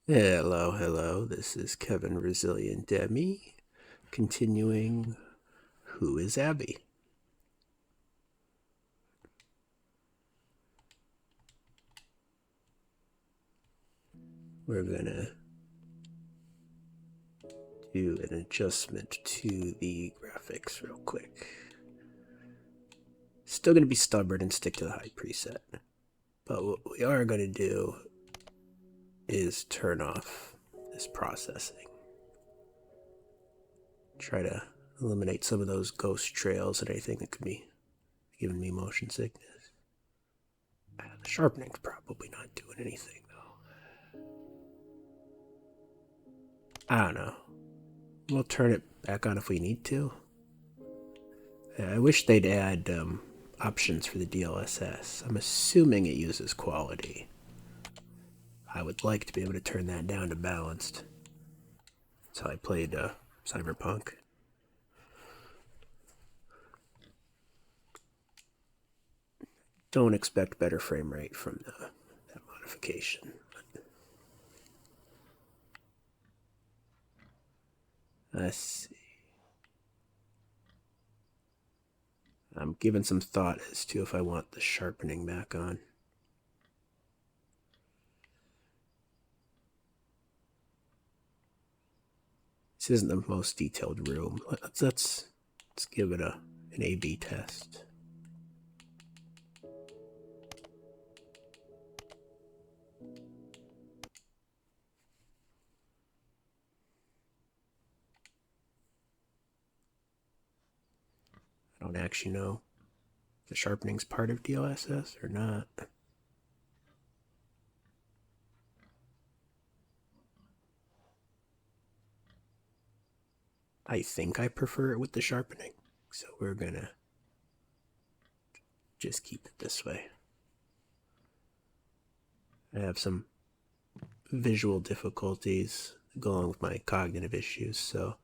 Hello, hello. This is Kevin Resilient Demi, continuing Who is Abby? We're gonna do an adjustment to the graphics real quick. Still gonna be stubborn and stick to the high preset, but what we are gonna do is turn off this processing. Try to eliminate some of those ghost trails and anything that could be giving me motion sickness. The sharpening's probably not doing anything though. I don't know. We'll turn it back on if we need to. I wish they'd add options for the DLSS. I'm assuming it uses quality. I would like to be able to turn that down to balanced. That's how I played Cyberpunk. Don't expect better frame rate from that modification. Let's see. I'm giving some thought as to if I want the sharpening back on. This isn't the most detailed room. Let's give it an A/B test. I don't actually know if the sharpening's part of DLSS or not. I think I prefer it with the sharpening, so we're gonna just keep it this way. I have some visual difficulties going with my cognitive issues, so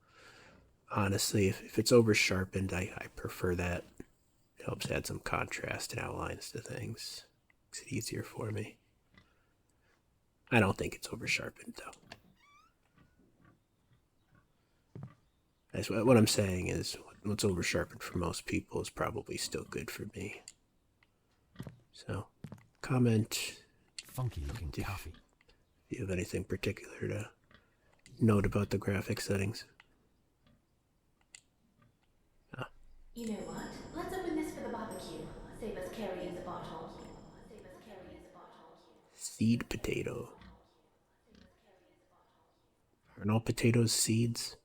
honestly, if it's over sharpened, I prefer that. It helps add some contrast and outlines to things. Makes it easier for me. I don't think it's over sharpened though. What I'm saying is, what's over sharpened for most people is probably still good for me. So, comment. Funky looking coffee. If you have anything particular to note about the graphic settings. You know what? Let's open this for the barbecue. Save us carrying the bottle. Seed potato. Aren't all potatoes seeds?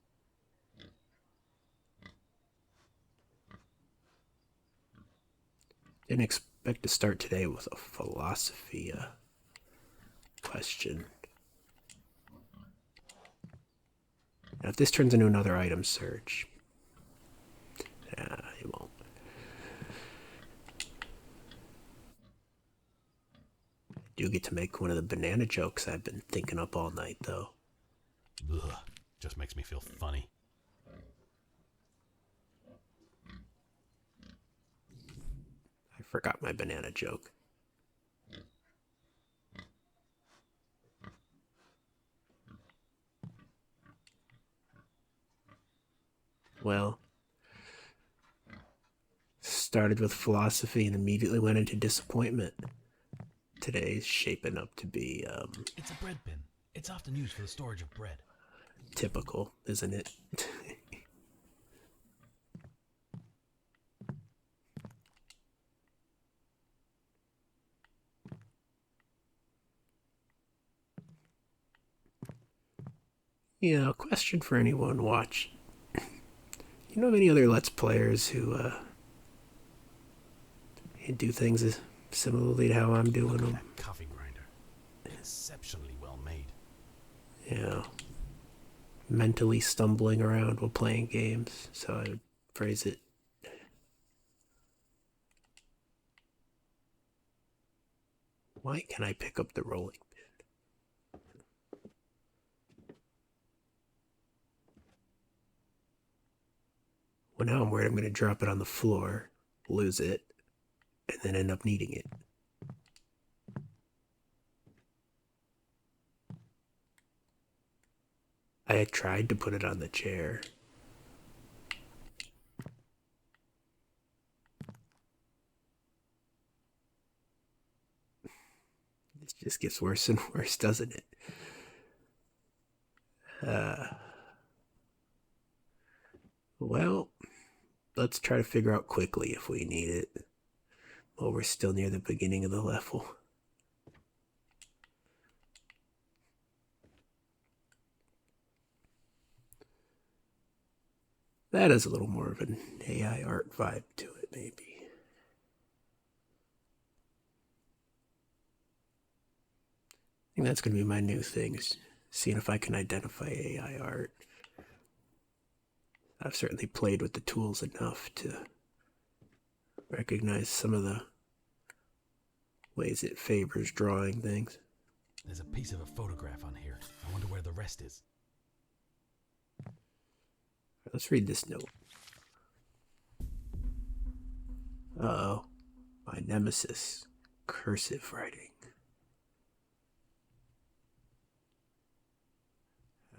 Didn't expect to start today with a philosophy question. Now, if this turns into another item search, it won't. I do get to make one of the banana jokes I've been thinking up all night, though. Ugh, just makes me feel funny. I forgot my banana joke. Well, started with philosophy and immediately went into disappointment. Today's shaping up to be It's a bread bin. It's often used for the storage of bread. typical, isn't it? Question for anyone watch. You know of any other Let's Players who do things similarly to how I'm doing Look at them? that coffee grinder. Exceptionally well made. Mentally stumbling around while playing games, so I would phrase it. Why can I pick up the rolling pin? Well, now I'm worried I'm going to drop it on the floor, lose it, and then end up needing it. I had tried to put it on the chair. It just gets worse and worse, doesn't it? Well, let's try to figure out quickly if we need it. Well, we're still near the beginning of the level. That has a little more of an AI art vibe to it, maybe. I think that's going to be my new thing, is seeing if I can identify AI art. I've certainly played with the tools enough to recognize some of the ways it favors drawing things. There's a piece of a photograph on here. I wonder where the rest is. Let's read this note. Uh-oh. My nemesis. Cursive writing.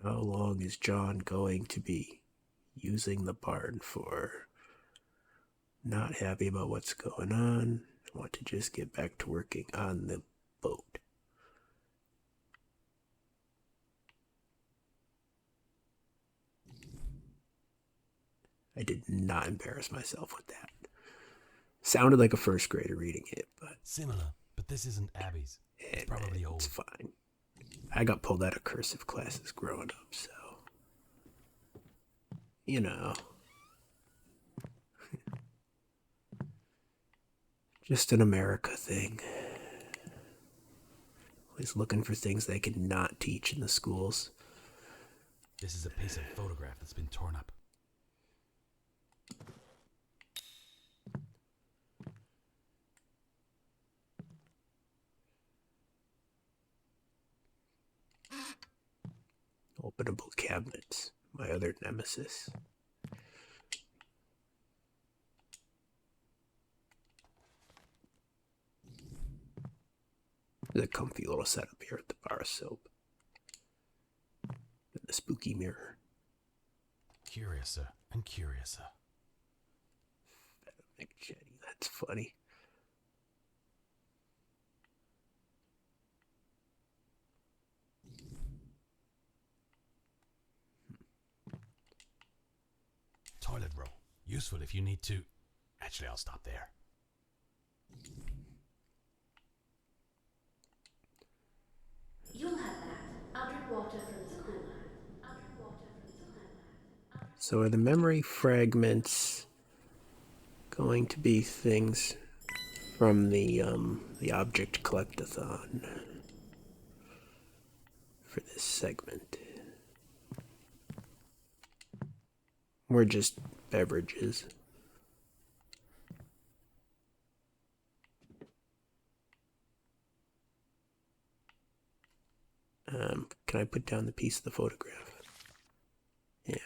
How long is John going to be using the barn for? Not happy about what's going on. I want to just get back to working on the boat. I did not embarrass myself with that. Sounded like a first grader reading it, but Similar, but this isn't Abby's. It's probably old. it's fine. I got pulled out of cursive classes growing up, so you know. Just an America thing. Always looking for things they can not teach in the schools. This is a piece of photograph that's been torn up. Openable cabinets. My other nemesis. There's a comfy little setup here at the bar of soap. And the spooky mirror. Curiouser and curiouser. McJetty, that's funny. Toilet roll. Useful if you need to. Actually, I'll stop there. You'll have that. I'll drink water from the cooler. I'll drink water from the cooler. So are the memory fragments going to be things from the object collectathon for this segment? Or just beverages? Can I put down the piece of the photograph? Yeah.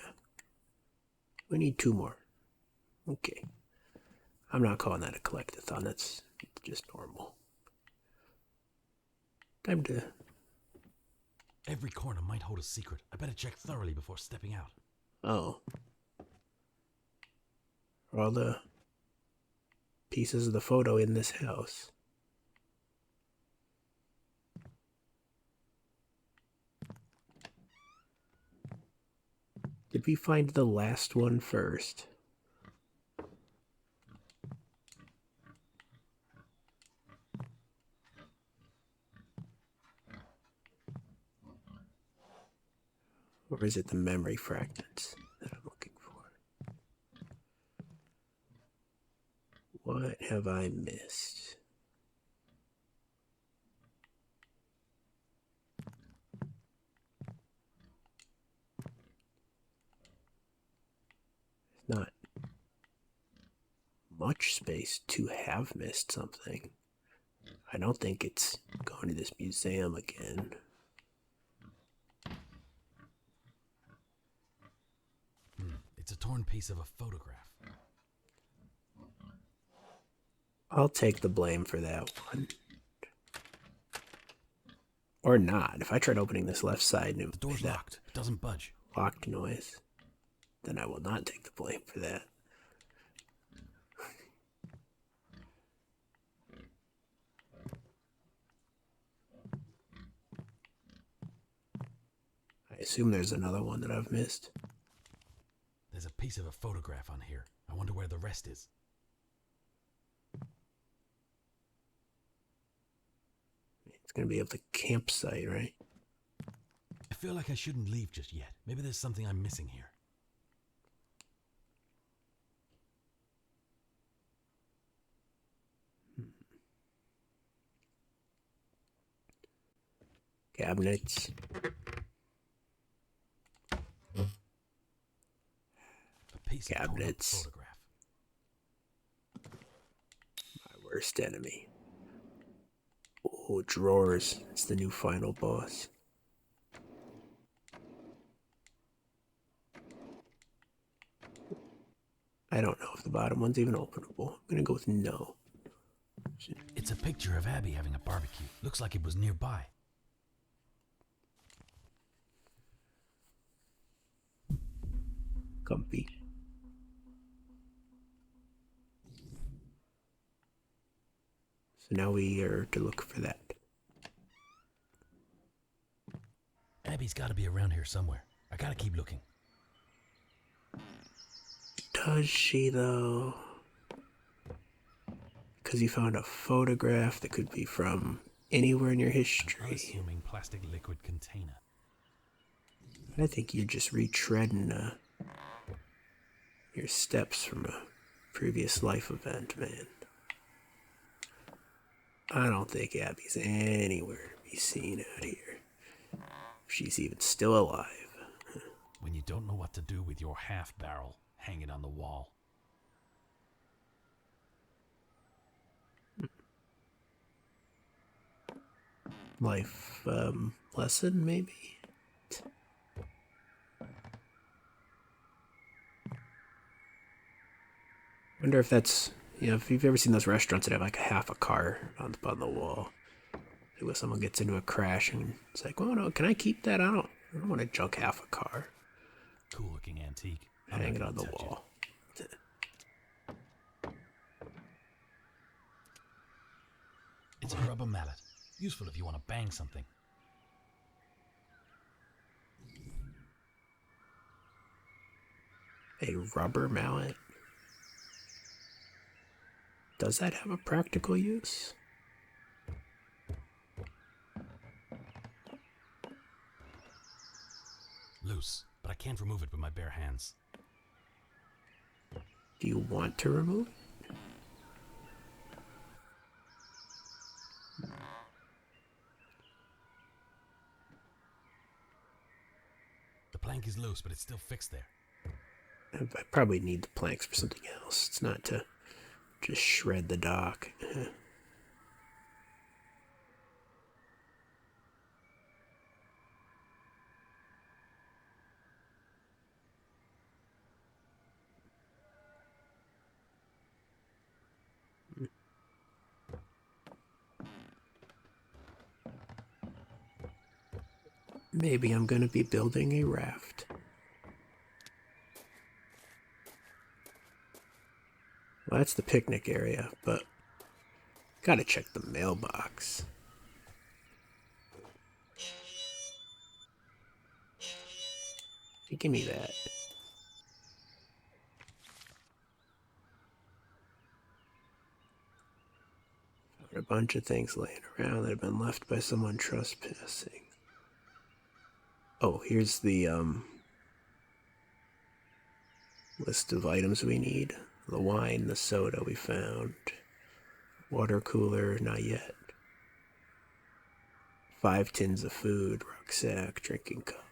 We need 2 more. Okay. I'm not calling that a collectathon. That's just normal. Time to... Every corner might hold a secret. I better check thoroughly before stepping out. Oh. Are all the pieces of the photo in this house? Did we find the last one first? Or is it the memory fragments that I'm looking for? What have I missed? Not much space to have missed something. I don't think it's going to this museum again. It's a torn piece of a photograph. I'll take the blame for that one. Or not. If I tried opening this left side and The door's locked. It doesn't budge. locked noise, then I will not take the blame for that. I assume there's another one that I've missed. There's a piece of a photograph on here. I wonder where the rest is. It's gonna be at the campsite, right? I feel like I shouldn't leave just yet. Maybe there's something I'm missing here. Cabinets. A piece of torn up Cabinets. photograph. My worst enemy. Oh, drawers. It's the new final boss. I don't know if the bottom one's even openable. I'm gonna go with no. It's a picture of Abby having a barbecue. Looks like it was nearby. Comfy. So now we are to look for that. Abby's gotta be around here somewhere. I gotta keep looking. Does she though? Because you found a photograph that could be from anywhere in your history. Unassuming plastic liquid container. I think you're just retreading your steps from a previous life event, man. I don't think Abby's anywhere to be seen out here. If she's even still alive. When you don't know what to do with your half barrel, hang it on the wall. Life lesson, maybe? Wonder if that's, if you've ever seen those restaurants that have like a half a car on the wall. When someone gets into a crash and it's like, oh no, can I keep that? I don't want to junk half a car. Cool looking antique. I'm Hang not it gonna on the touch it. wall. It's a rubber mallet. Useful if you want to bang something. A rubber mallet? Does that have a practical use? Loose, but I can't remove it with my bare hands. Do you want to remove it? The plank is loose, but it's still fixed there. I probably need the planks for something else. It's not to just shred the dock. Maybe I'm gonna be building a raft. Well, that's the picnic area, but gotta check the mailbox. Give me that. Found a bunch of things laying around that have been left by someone trespassing. Oh, here's the list of items we need. The wine, the soda we found. Water cooler, not yet. 5 tins of food, rucksack, drinking cup.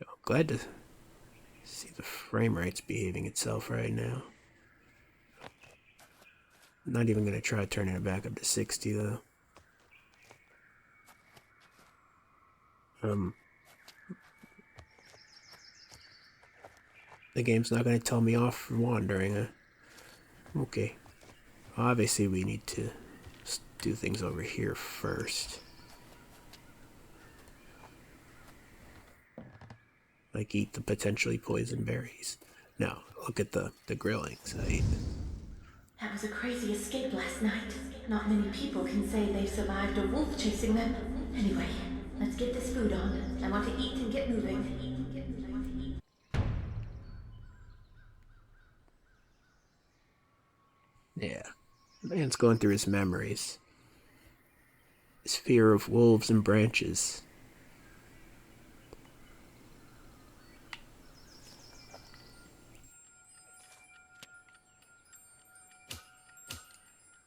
I'm glad to see the frame rate's behaving itself right now. I'm not even gonna try turning it back up to 60 though. The game's not gonna tell me off for wandering, huh? Okay. Obviously we need to do things over here first. Like eat the potentially poisoned berries. Now, look at the grilling site. That was a crazy escape last night. Not many people can say they've survived a wolf chasing them. Anyway, let's get this food on. I want to eat and get moving. Yeah. Man's going through his memories. His fear of wolves and branches.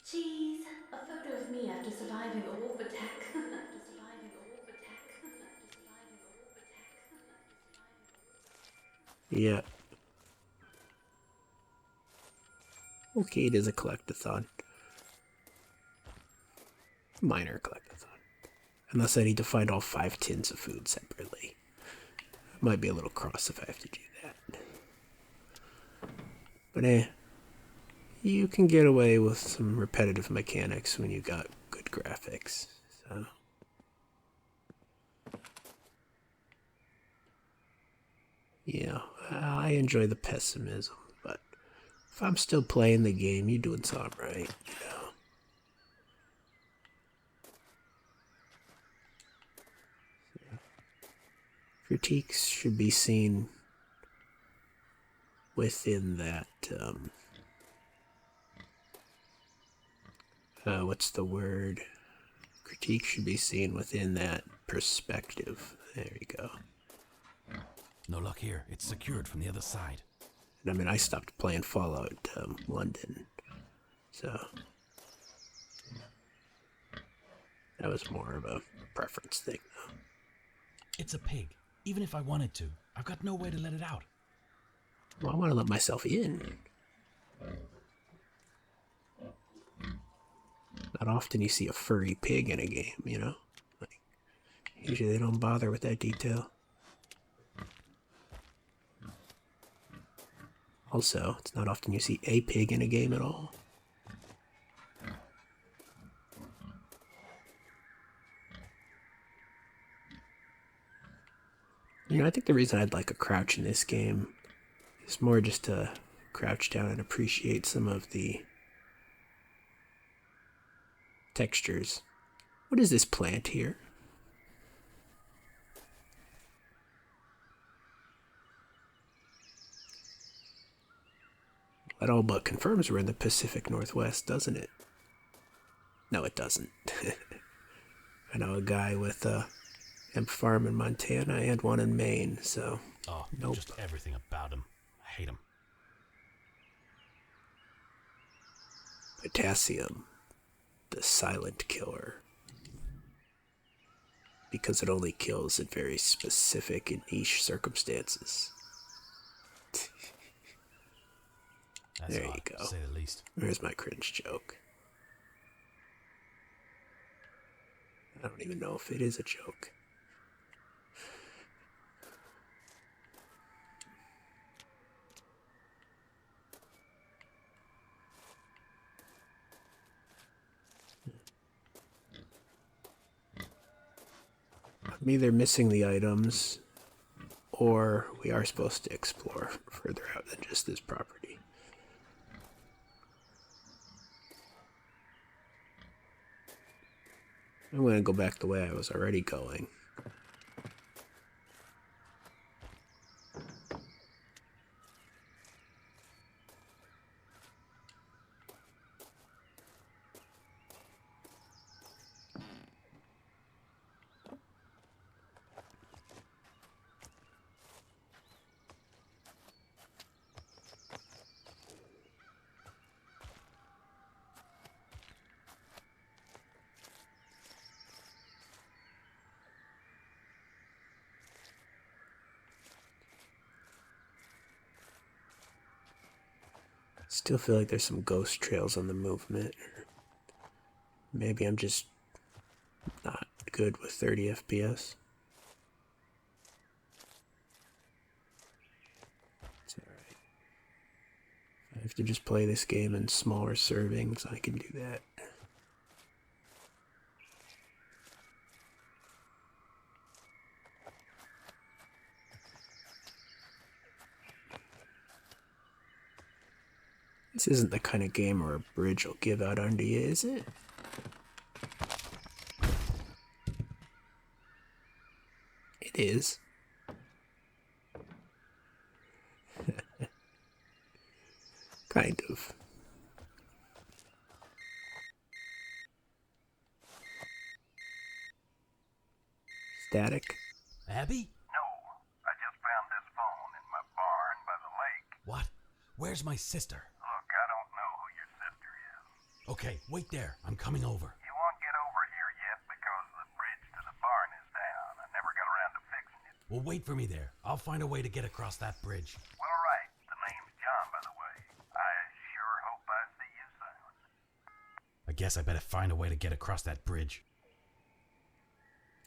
Cheese. A photo of me after surviving a wolf attack. After surviving a wolf attack. After surviving a wolf attack. Yeah. Okay, it is a collectathon. Minor collectathon. Unless I need to find all 5 tins of food separately. Might be a little cross if I have to do that. But you can get away with some repetitive mechanics when you got good graphics. So yeah, I enjoy the pessimism, but if I'm still playing the game, you're doing something right, you know. Critiques should be seen within that, what's the word? Critique should be seen within that perspective. There you go. No luck here. It's secured from the other side. And I mean, I stopped playing Fallout London, so that was more of a preference thing, though. It's a pig. Even if I wanted to, I've got no way to let it out. Well, I want to let myself in. Not often you see a furry pig in a game, you know? Like, usually they don't bother with that detail. Also, it's not often you see a pig in a game at all. You know, I think the reason I'd like a crouch in this game is more just to crouch down and appreciate some of the textures. What is this plant here? That all but confirms we're in the Pacific Northwest, doesn't it? No, it doesn't. I know a guy with a hemp farm in Montana and one in Maine, so Oh, nope. Just everything about him. I hate him. Potassium, the silent killer. Because it only kills in very specific and niche circumstances. That's There you odd, go. to say the least. There's my cringe joke. I don't even know if it is a joke. I'm either missing the items, or we are supposed to explore further out than just this property. I'm going to go back the way I was already going. Still feel like there's some ghost trails on the movement. Maybe I'm just not good with 30 FPS. It's alright. If I have to just play this game in smaller servings, I can do that. This isn't the kind of game where a bridge will give out under you, is it? It is. Kind of. Static. Abby? No, I just found this phone in my barn by the lake. What? Where's my sister? Look, I don't know who your sister is. Okay, wait there. I'm coming over. You won't get over here yet because the bridge to the barn is down. I never got around to fixing it. Well, wait for me there. I'll find a way to get across that bridge. Well, all right. The name's John, by the way. I sure hope I see you soon. I guess I better find a way to get across that bridge.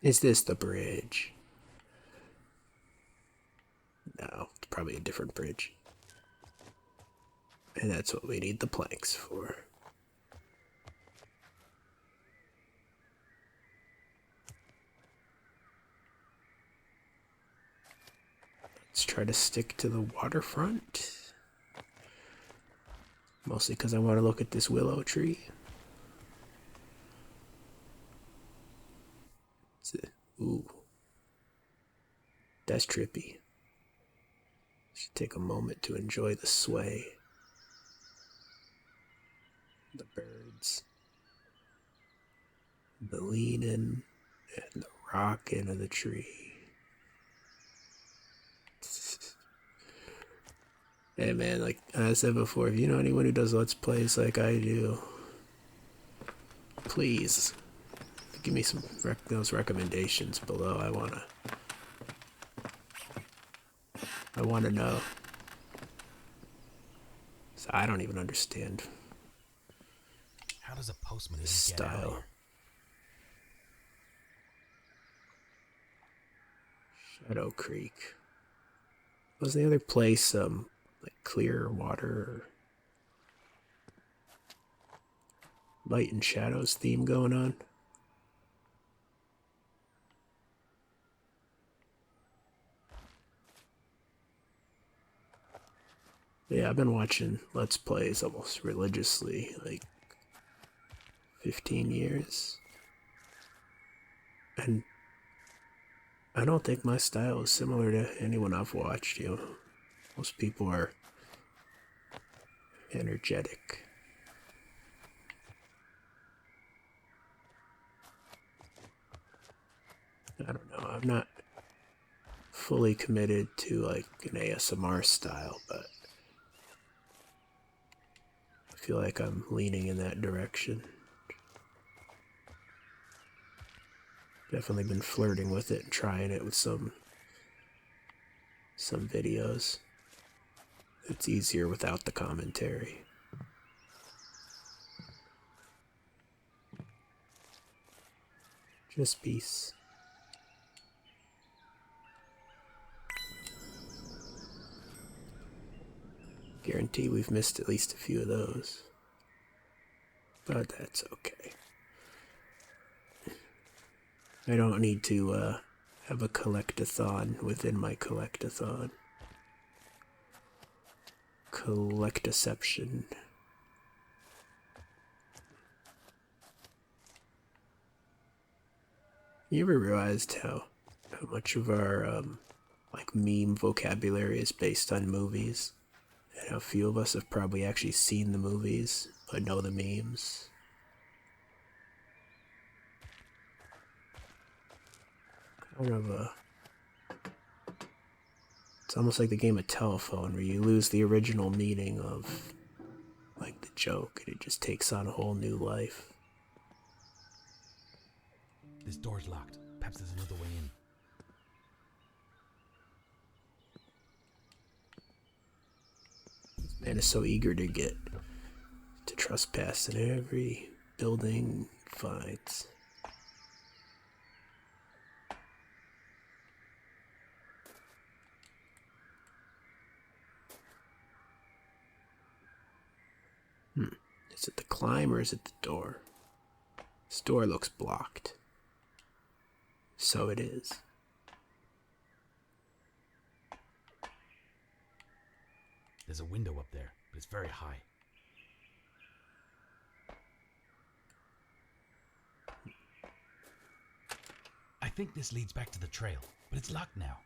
Is this the bridge? No, it's probably a different bridge. And that's what we need the planks for. Let's try to stick to the waterfront. Mostly because I want to look at this willow tree. Ooh. That's trippy. Should take a moment to enjoy the sway. The birds. The leaning and the rocking of the tree. Hey man, like I said before, if you know anyone who does Let's Plays like I do, please give me some those recommendations below. I wanna know. So I don't even understand How does a postman even this get out of style. here? Shadow Creek. Was the other place like clear water or light and shadows theme going on? Yeah, I've been watching Let's Plays almost religiously, like 15 years. And I don't think my style is similar to anyone I've watched, you know. Most people are energetic. I don't know, I'm not fully committed to like an ASMR style, but I feel like I'm leaning in that direction. Definitely been flirting with it and trying it with some videos. It's easier without the commentary. Just peace. Guarantee we've missed at least a few of those. But that's okay. I don't need to have a collect-a-thon within my collect-a-thon. Collect-deception. You ever realized how much of our like meme vocabulary is based on movies? And how few of us have probably actually seen the movies but know the memes? Kind of it's almost like the game of telephone where you lose the original meaning of like the joke and it just takes on a whole new life. This door's locked. Perhaps there's another way in. Man is so eager to get to trespass in every building he finds. Is it the climb or is it the door? This door looks blocked. So it is. There's a window up there, but it's very high. think this leads back to the trail, but it's locked now.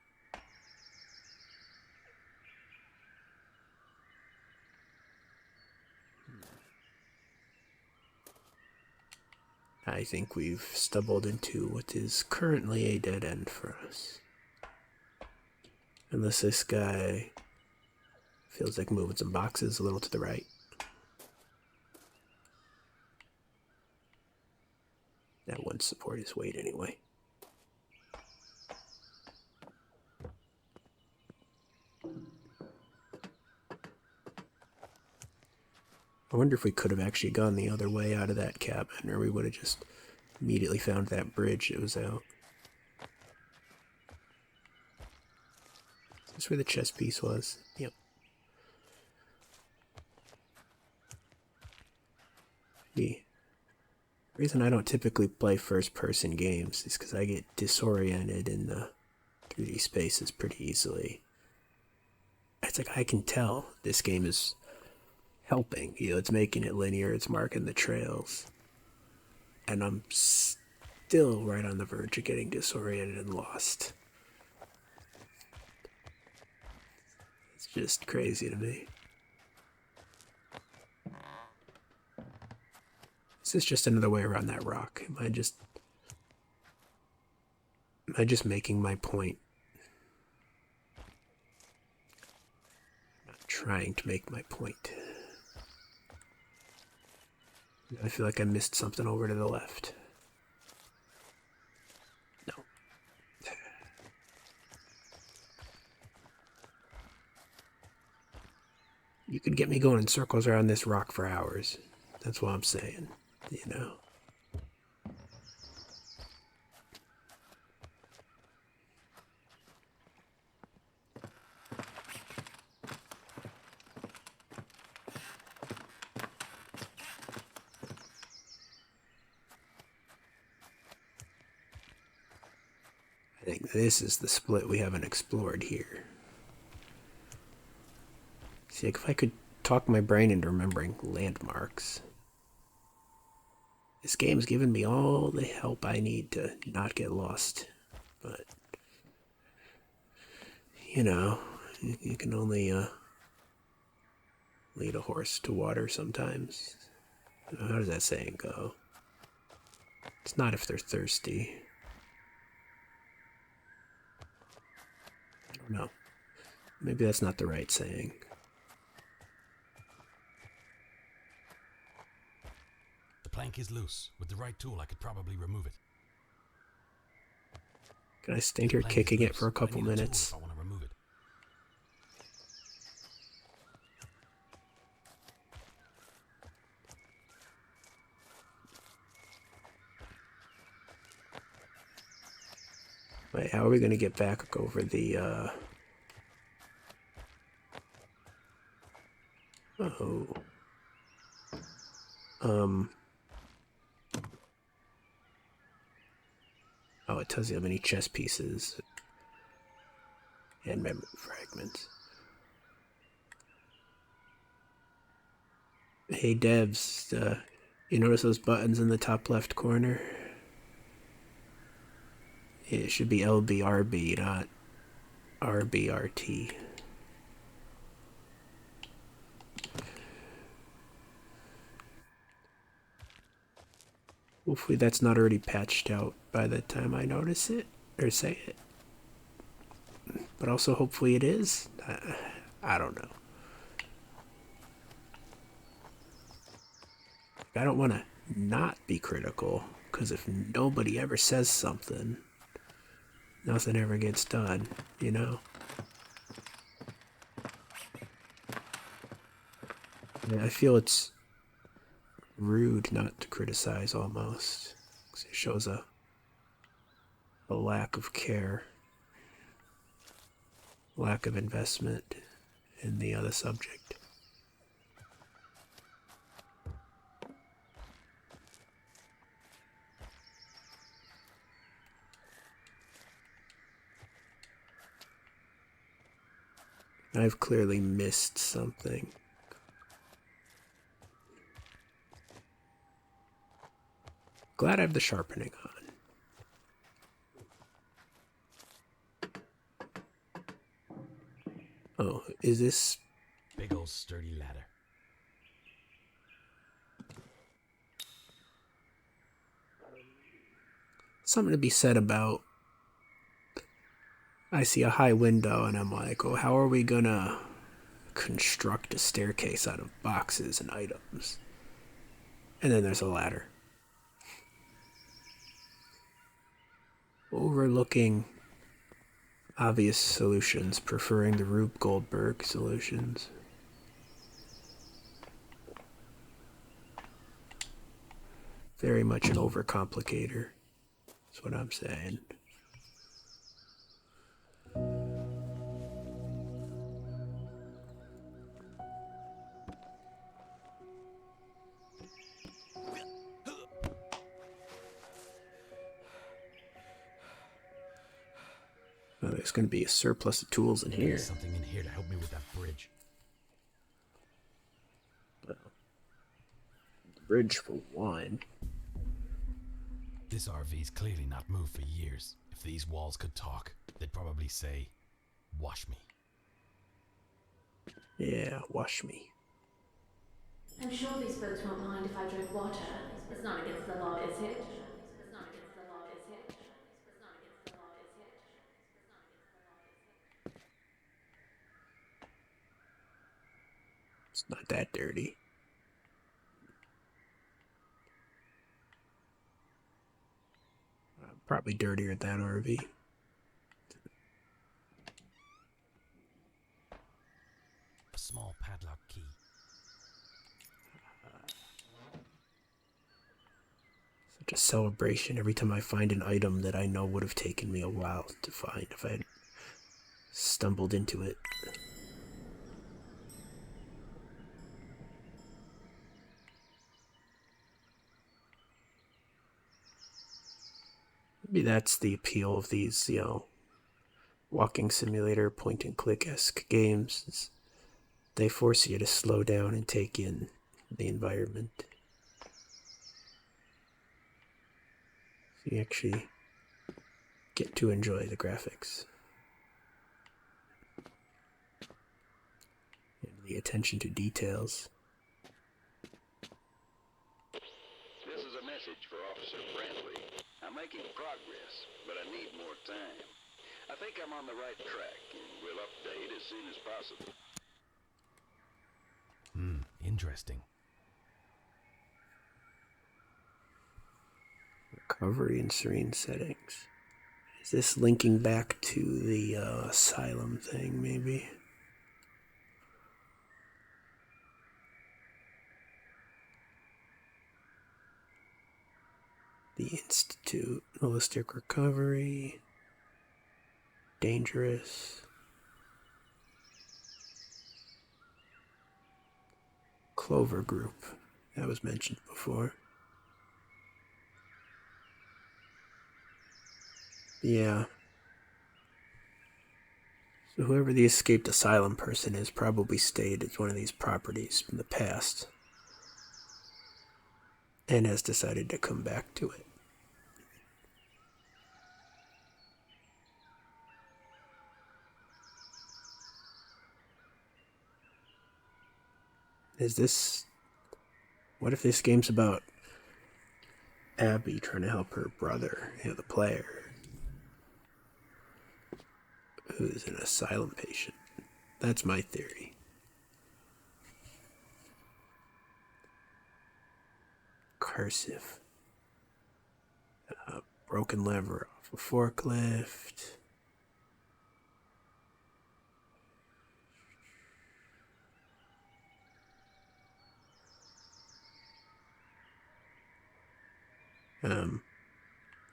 I think we've stumbled into what is currently a dead end for us. Unless this guy feels like moving some boxes a little to the right. That wouldn't support his weight anyway. I wonder if we could have actually gone the other way out of that cabin, or we would have just immediately found that bridge that was out. Is this where the chess piece was? Yep. The reason I don't typically play first-person games is because I get disoriented in the 3D spaces pretty easily. It's like I can tell this game is helping. You know, it's making it linear, it's marking the trails. And I'm still right on the verge of getting disoriented and lost. It's just crazy to me. Is this just another way around that rock? Am I just making my point? I'm not trying to make my point. I feel like I missed something over to the left. No. You could get me going in circles around this rock for hours. That's what I'm saying, you know. I think this is the split we haven't explored here. See, like if I could talk my brain into remembering landmarks. This game's given me all the help I need to not get lost. But, you know, you can only lead a horse to water sometimes. How does that saying go? It's not if they're thirsty. I don't know. Maybe that's not the right saying. The plank is loose. With the right tool, I could probably remove it. Can I stand here Plank is kicking it loose. for a couple I need a tool minutes? if I want to remove it. Wait, how are we gonna get back over the, Oh. Oh, it tells you how many chess pieces and memory fragments. Hey, Devs, you notice those buttons in the top left corner? It should be LBRB, not RBRT. Hopefully that's not already patched out by the time I notice it, or say it. But also hopefully it is. I don't know. I don't want to not be critical, because if nobody ever says something, nothing ever gets done, you know? I feel it's rude not to criticize almost, 'cause it shows a lack of care, lack of investment in the other subject. I've clearly missed something. Glad I have the sharpening on. is this? Big old sturdy ladder. Something to be said about, I see a high window and I'm like, oh, how are we gonna construct a staircase out of boxes and items? And then there's a ladder. Overlooking obvious solutions, preferring the Rube Goldberg solutions. Very much an overcomplicator. That's what I'm saying. Well, there's going to be a surplus of tools in here. There's something in here to help me with that bridge. Bridge for one. This RV's clearly not moved for years. If these walls could talk, they'd probably say, "Wash me." Yeah, wash me. I'm sure these folks won't mind if I drink water. It's not against the law, is it? It's not against the law, is it? It's not against the law, is it? It's not against the law, is it? It's not that dirty. Probably dirtier than that RV. A small padlock key. Such a celebration every time I find an item that I know would have taken me a while to find if I had stumbled into it. Maybe that's the appeal of these, walking simulator point and click-esque games. Is they force you to slow down and take in the environment. So you actually get to enjoy the graphics. And the attention to details. This is a message for Officer Brantley. I'm making progress, but I need more time. I think I'm on the right track, and we'll update as soon as possible. Interesting. Recovery in serene settings. Is this linking back to the asylum thing, maybe? The Institute, holistic recovery, dangerous. Clover Group, that was mentioned before. Yeah. So whoever the escaped asylum person is probably stayed at one of these properties in the past and has decided to come back to it. What if this game's about Abby trying to help her brother, the player, who's an asylum patient? That's my theory. Cursive. Broken lever off a forklift.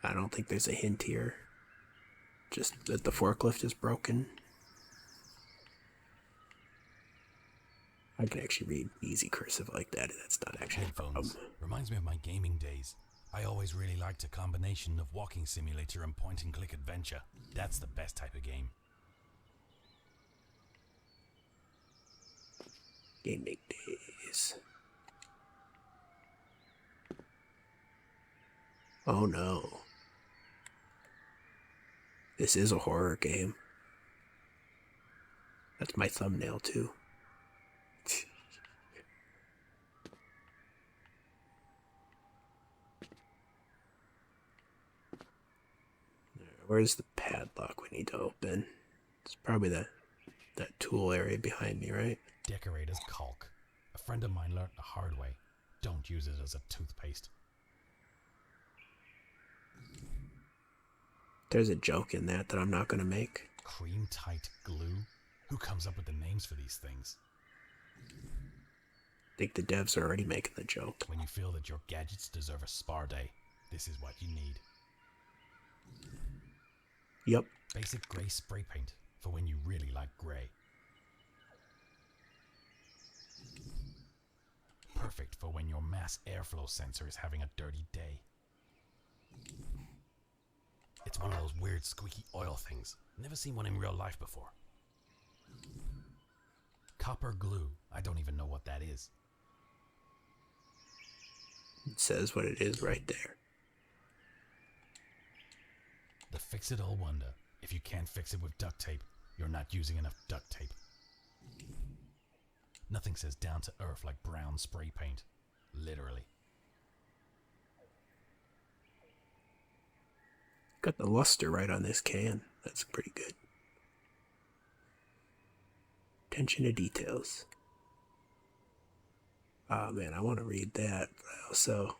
I don't think there's a hint here. Just that the forklift is broken. I can actually read easy cursive like that. That's not actually a problem. Headphones. Reminds me of my gaming days. I always really liked a combination of walking simulator and point and click adventure. That's the best type of game. Gaming days. Oh no. This is a horror game. That's my thumbnail too. Where's the padlock we need to open? It's probably that tool area behind me, right? Decorator's caulk. A friend of mine learned the hard way. Don't use it as a toothpaste. There's a joke in that I'm not gonna make. Cream tight glue? Who comes up with the names for these things? I think the devs are already making the joke. When you feel that your gadgets deserve a spa day, this is what you need. Yep. Basic grey spray paint for when you really like grey. Perfect for when your mass airflow sensor is having a dirty day. It's one of those weird squeaky oil things. Never seen one in real life before. Copper glue. I don't even know what that is. It says what it is right there. The fix-it-all wonder. If you can't fix it with duct tape, you're not using enough duct tape. Nothing says down to earth like brown spray paint. Literally. Got the luster right on this can. That's pretty good. Attention to details. Oh man, I want to read that. But also,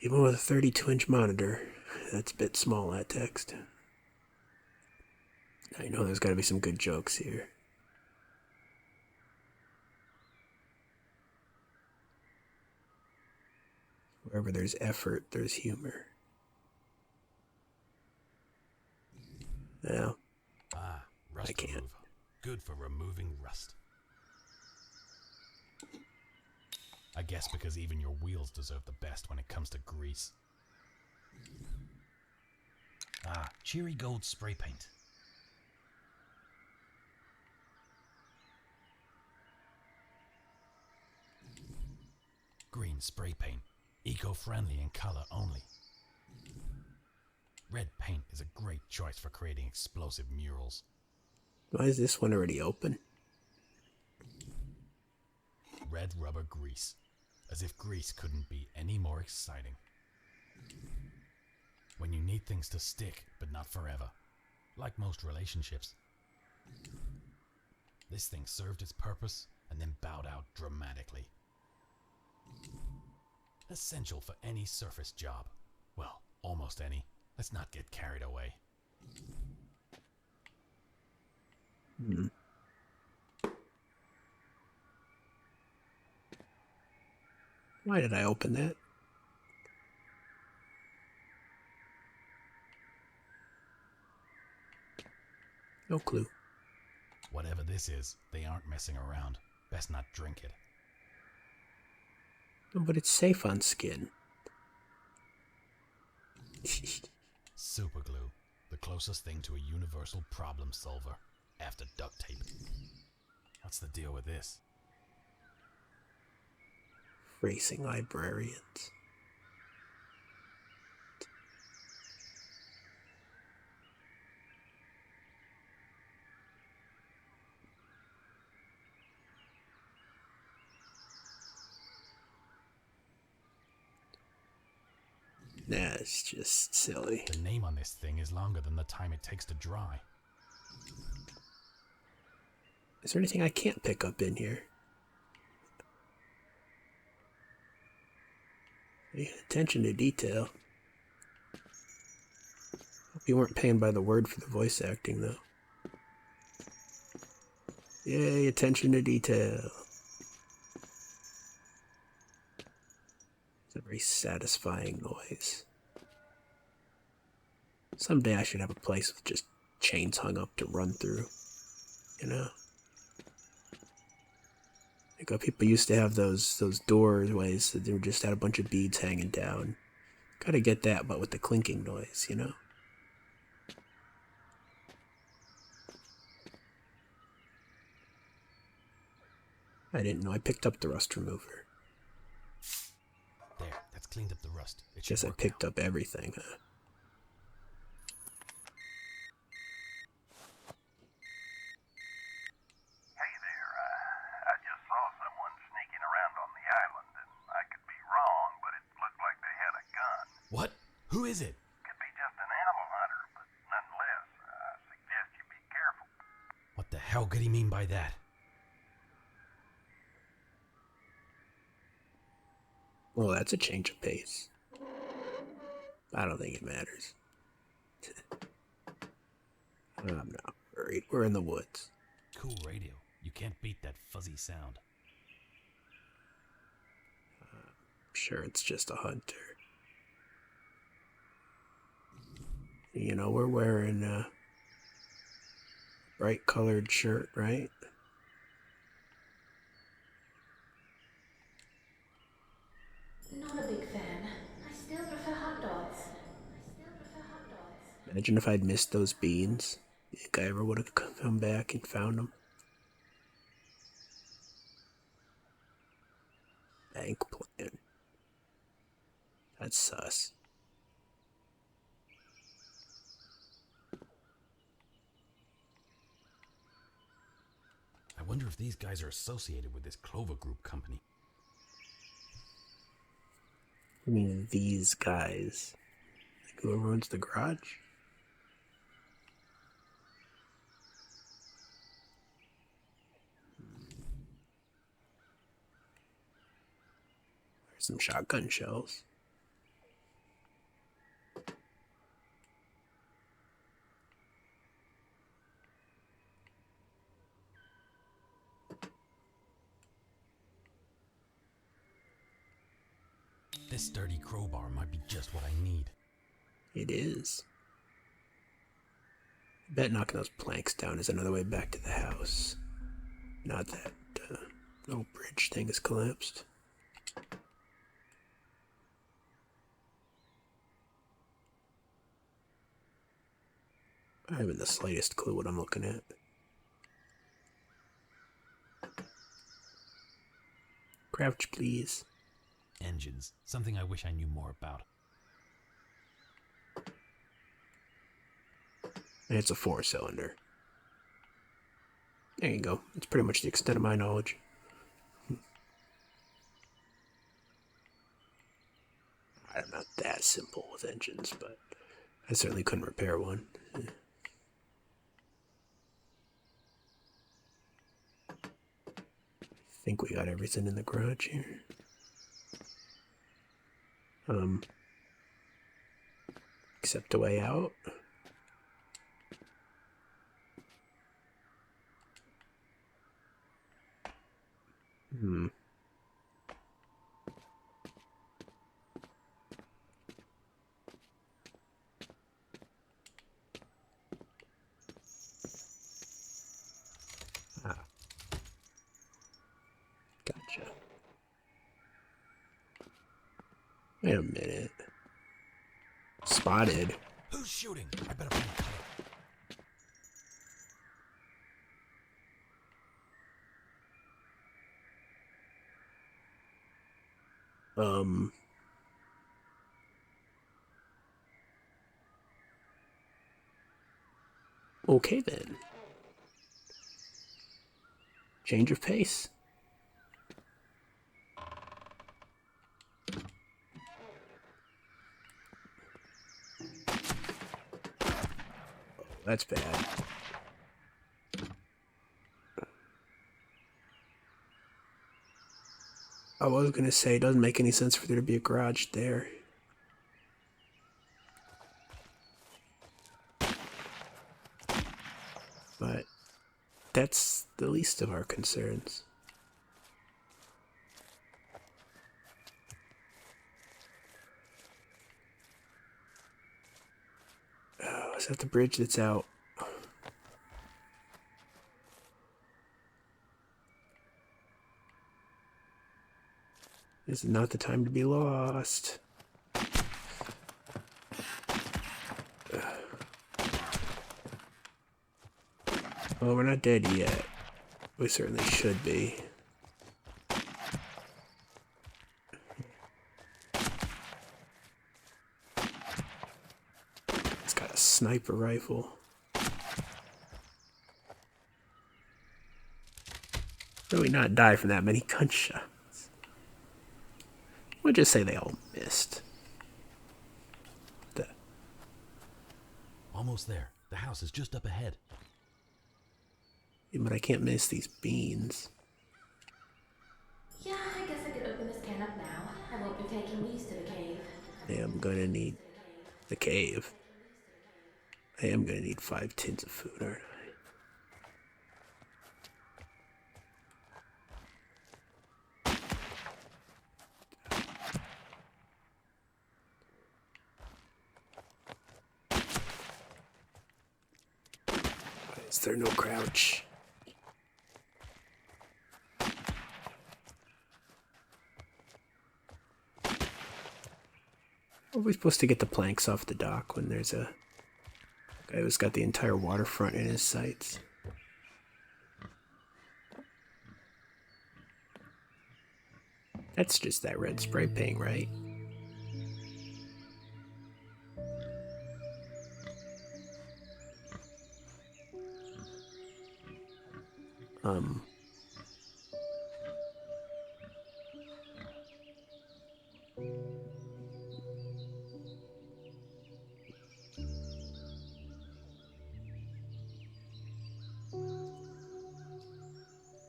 even with a 32-inch monitor, that's a bit small, that text. I know there's got to be some good jokes here. Wherever there's effort, there's humor. Now, Rust I can't. remover. Good for removing rust. I guess because even your wheels deserve the best when it comes to grease. Cheery gold spray paint. Green spray paint. Eco-friendly in color only. Red paint is a great choice for creating explosive murals. why is this one already open? Red rubber grease. As if grease couldn't be any more exciting. When you need things to stick, but not forever. Like most relationships. This thing served its purpose and then bowed out dramatically. Essential for any surface job. Well, almost any. Let's not get carried away. Why did I open that? No clue. Whatever this is, they aren't messing around. Best not drink it. No, but it's safe on skin. Super glue. The closest thing to a universal problem solver. After duct tape. What's the deal with this? Racing librarians. Nah, it's just silly. The name on this thing is longer than the time it takes to dry. Is there anything I can't pick up in here? Hey, attention to detail. Hope you weren't paying by the word for the voice acting, though. Yay, attention to detail. It's a very satisfying noise. Someday I should have a place with just chains hung up to run through. You know? Like how people used to have those doorways that they were just had a bunch of beads hanging down. Gotta get that, but with the clinking noise, you know? I didn't know I picked up the rust remover. There, that's cleaned up the rust. It should Guess I work picked now. up everything, huh? Who is it? Could be just an animal hunter, but nonetheless, I suggest you be careful. What the hell could he mean by that? Well, that's a change of pace. I don't think it matters. I'm not worried. We're in the woods. Cool radio. You can't beat that fuzzy sound. Sure, it's just a hunter. You know, we're wearing a bright colored shirt, right? Not a big fan. I still prefer hot dogs. Imagine if I'd missed those beans. You think I ever would have come back and found them? Bank plan. That's sus. I wonder if these guys are associated with this Clover Group company. I mean, these guys. Like whoever owns the garage? There's some shotgun shells. This sturdy crowbar might be just what I need. It is. I bet knocking those planks down is another way back to the house. Not that little bridge thing has collapsed. I haven't the slightest clue what I'm looking at. Crouch, please. Engines. Something I wish I knew more about. It's a 4-cylinder. There you go. That's pretty much the extent of my knowledge. I'm not that simple with engines, but I certainly couldn't repair one. I think we got everything in the garage here. Except a way out. Gotcha. Wait a minute. Spotted. Who's shooting? I better find cover. Okay then. Change of pace. That's bad. I was gonna say, it doesn't make any sense for there to be a garage there. But that's the least of our concerns. Oh, is that the bridge that's out? This is not the time to be lost. Well, we're not dead yet. We certainly should be. It's got a sniper rifle. Really not die from that many gunshots. We'll just say they all missed. Almost there. The house is just up ahead. Yeah, but I can't miss these beans. Yeah, I guess I could open this can up now. I won't be taking these to the cave. I am gonna need the cave. I am gonna need 5 tins of food, aren't I? Why is there no crouch? Are we supposed to get the planks off the dock when there's a guy who's got the entire waterfront in his sights? That's just that red spray paint, right? Um.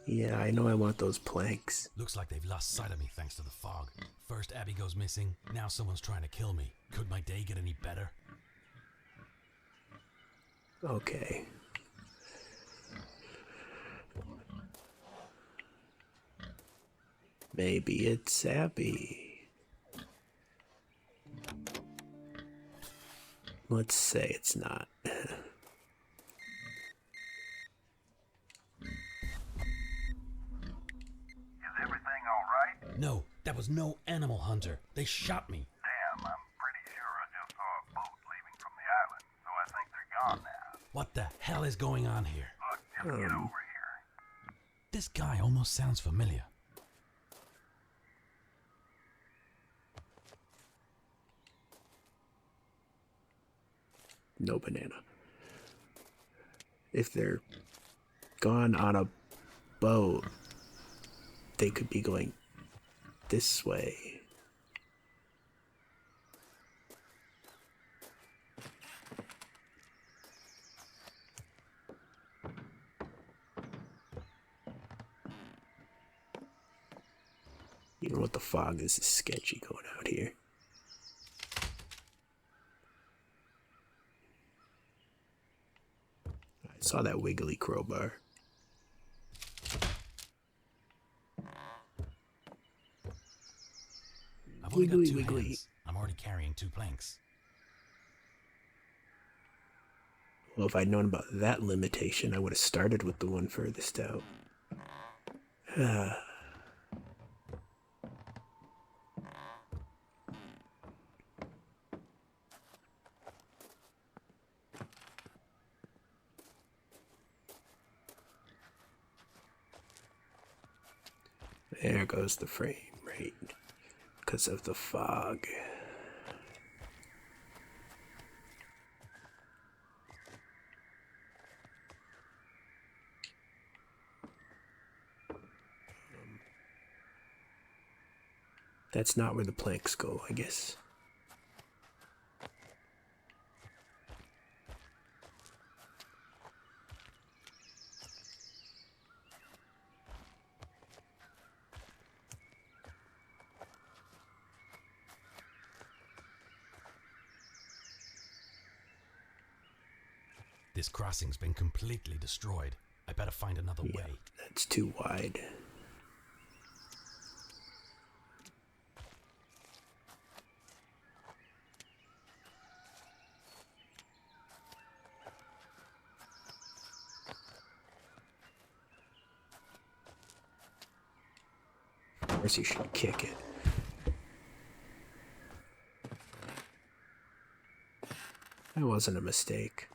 Yeah, I know I want those planks. Looks like they've lost sight of me thanks to the fog. First Abby goes missing, now someone's trying to kill me. Could my day get any better? Okay. Maybe it's Abby. Let's say it's not. Is everything alright? No, that was no animal hunter. They shot me. Damn, I'm pretty sure I just saw a boat leaving from the island, so I think they're gone now. What the hell is going on here? Look, just get over here. This guy almost sounds familiar. No banana. If they're gone on a boat, they could be going this way. Even with the fog, this is sketchy going out here. I saw that wiggly crowbar. I've only got Wiggly, two wiggly. hands. I'm already carrying 2 planks. Well, if I'd known about that limitation, I would have started with the one furthest out. There goes the frame rate because of the fog. That's not where the planks go, I guess. This crossing's been completely destroyed. I better find another Yeah, way. that's too wide. Of course you should kick it. That wasn't a mistake.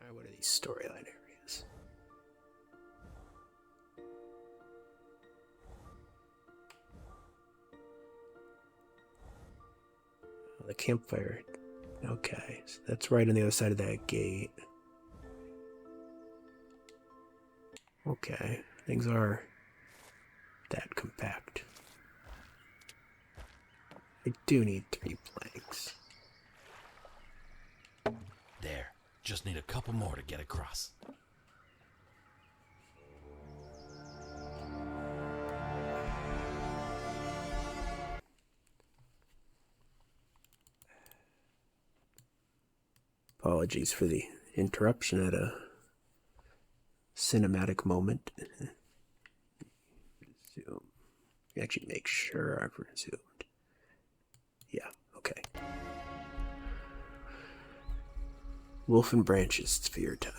Alright, what are these storyline areas? Oh, the campfire. Okay, so that's right on the other side of that gate. Okay, things are that compact. I do need 3 planks. There. Just need a couple more to get across. Apologies for the interruption at a cinematic moment. Resume. Actually, make sure I've resumed. Yeah, okay. Wolf and Branches sphere time.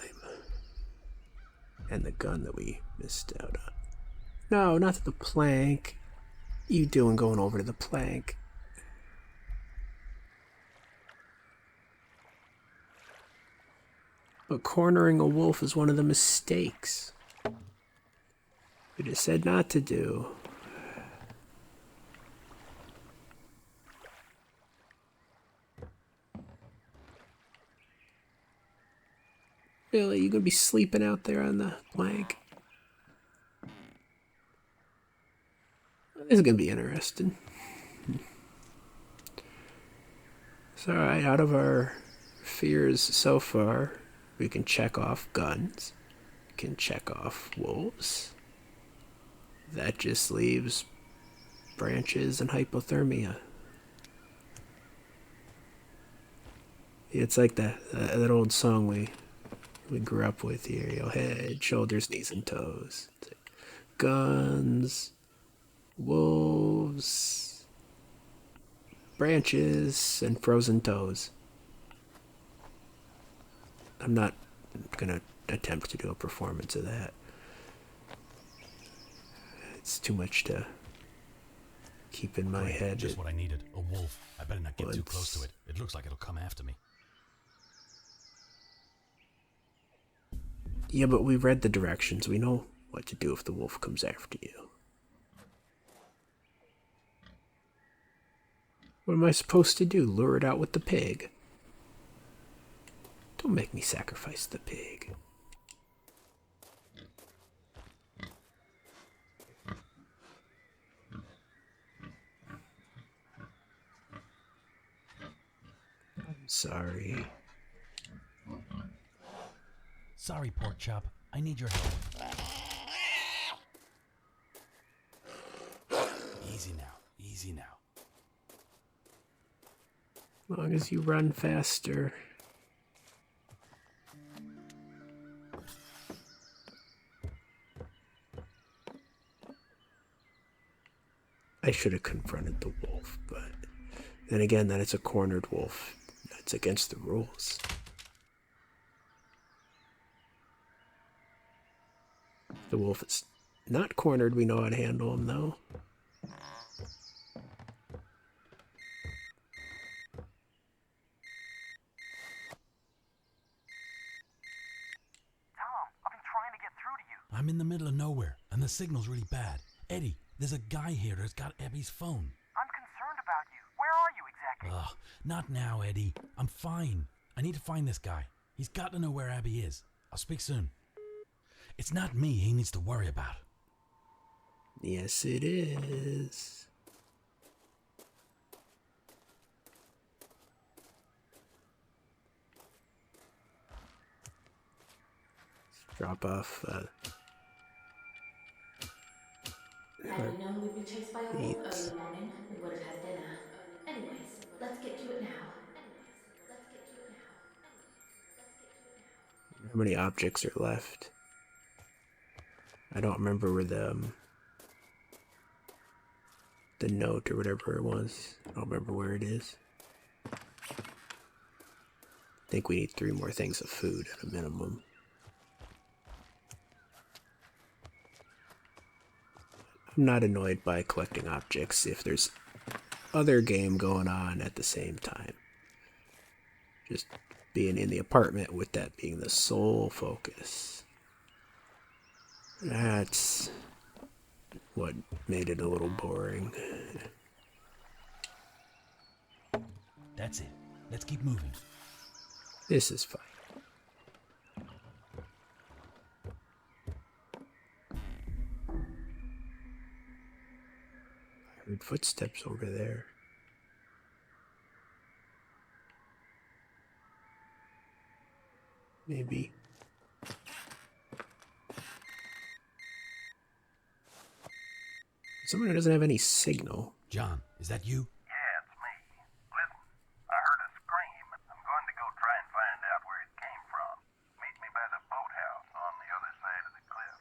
And the gun that we missed out on. No, not the plank. You doing going over to the plank? But cornering a wolf is one of the mistakes. It is said not to do. Really, you gonna be sleeping out there on the plank? This is gonna be interesting. It's alright, out of our fears so far, we can check off guns. We can check off wolves. That just leaves branches and hypothermia. It's like that old song we grew up with here, you know, head, shoulders, knees, and toes. Guns, wolves, branches, and frozen toes. I'm not gonna attempt to do a performance of that. It's too much to keep in my Great, head. just what I needed. A wolf. I better not get too Once. close to it. It looks like it'll come after me. Yeah, but we read the directions. We know what to do if the wolf comes after you. What am I supposed to do? Lure it out with the pig? Don't make me sacrifice the pig. I'm sorry. Sorry, pork chop. I need your help. Easy now. Easy now. As long as you run faster. I should have confronted the wolf, but then again, that it's a cornered wolf. That's against the rules. The wolf is not cornered. We know how to handle him, though. Tom, I've been trying to get through to you. I'm in the middle of nowhere, and the signal's really bad. Eddie, there's a guy here that's got Abby's phone. I'm concerned about you. Where are you exactly? Ugh, not now, Eddie. I'm fine. I need to find this guy. He's got to know where Abby is. I'll speak soon. It's not me he needs to worry about. Yes, it is. Let's drop off. Had we known we'd be chased by a wolf Eats. early morning, we would have had dinner. Anyways, let's get to it now. How many objects are left? I don't remember where the note or whatever it was. I don't remember where it is. I think we need 3 more things of food at a minimum. I'm not annoyed by collecting objects if there's other game going on at the same time. Just being in the apartment with that being the sole focus. That's what made it a little boring. That's it. Let's keep moving. This is fine. I heard footsteps over there. maybe. Someone who doesn't have any signal. John, is that you? Yeah, it's me. Listen, I heard a scream. I'm going to go try and find out where it came from. Meet me by the boathouse on the other side of the cliff.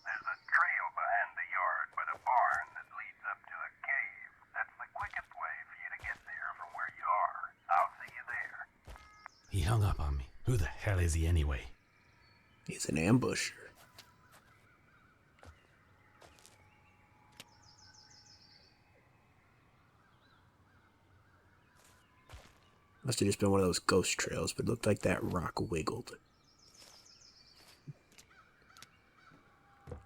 There's a trail behind the yard by the barn that leads up to a cave. That's the quickest way for you to get there from where you are. I'll see you there. He hung up on me. Who the hell is he anyway? He's an ambusher. Must have just been one of those ghost trails, but it looked like that rock wiggled.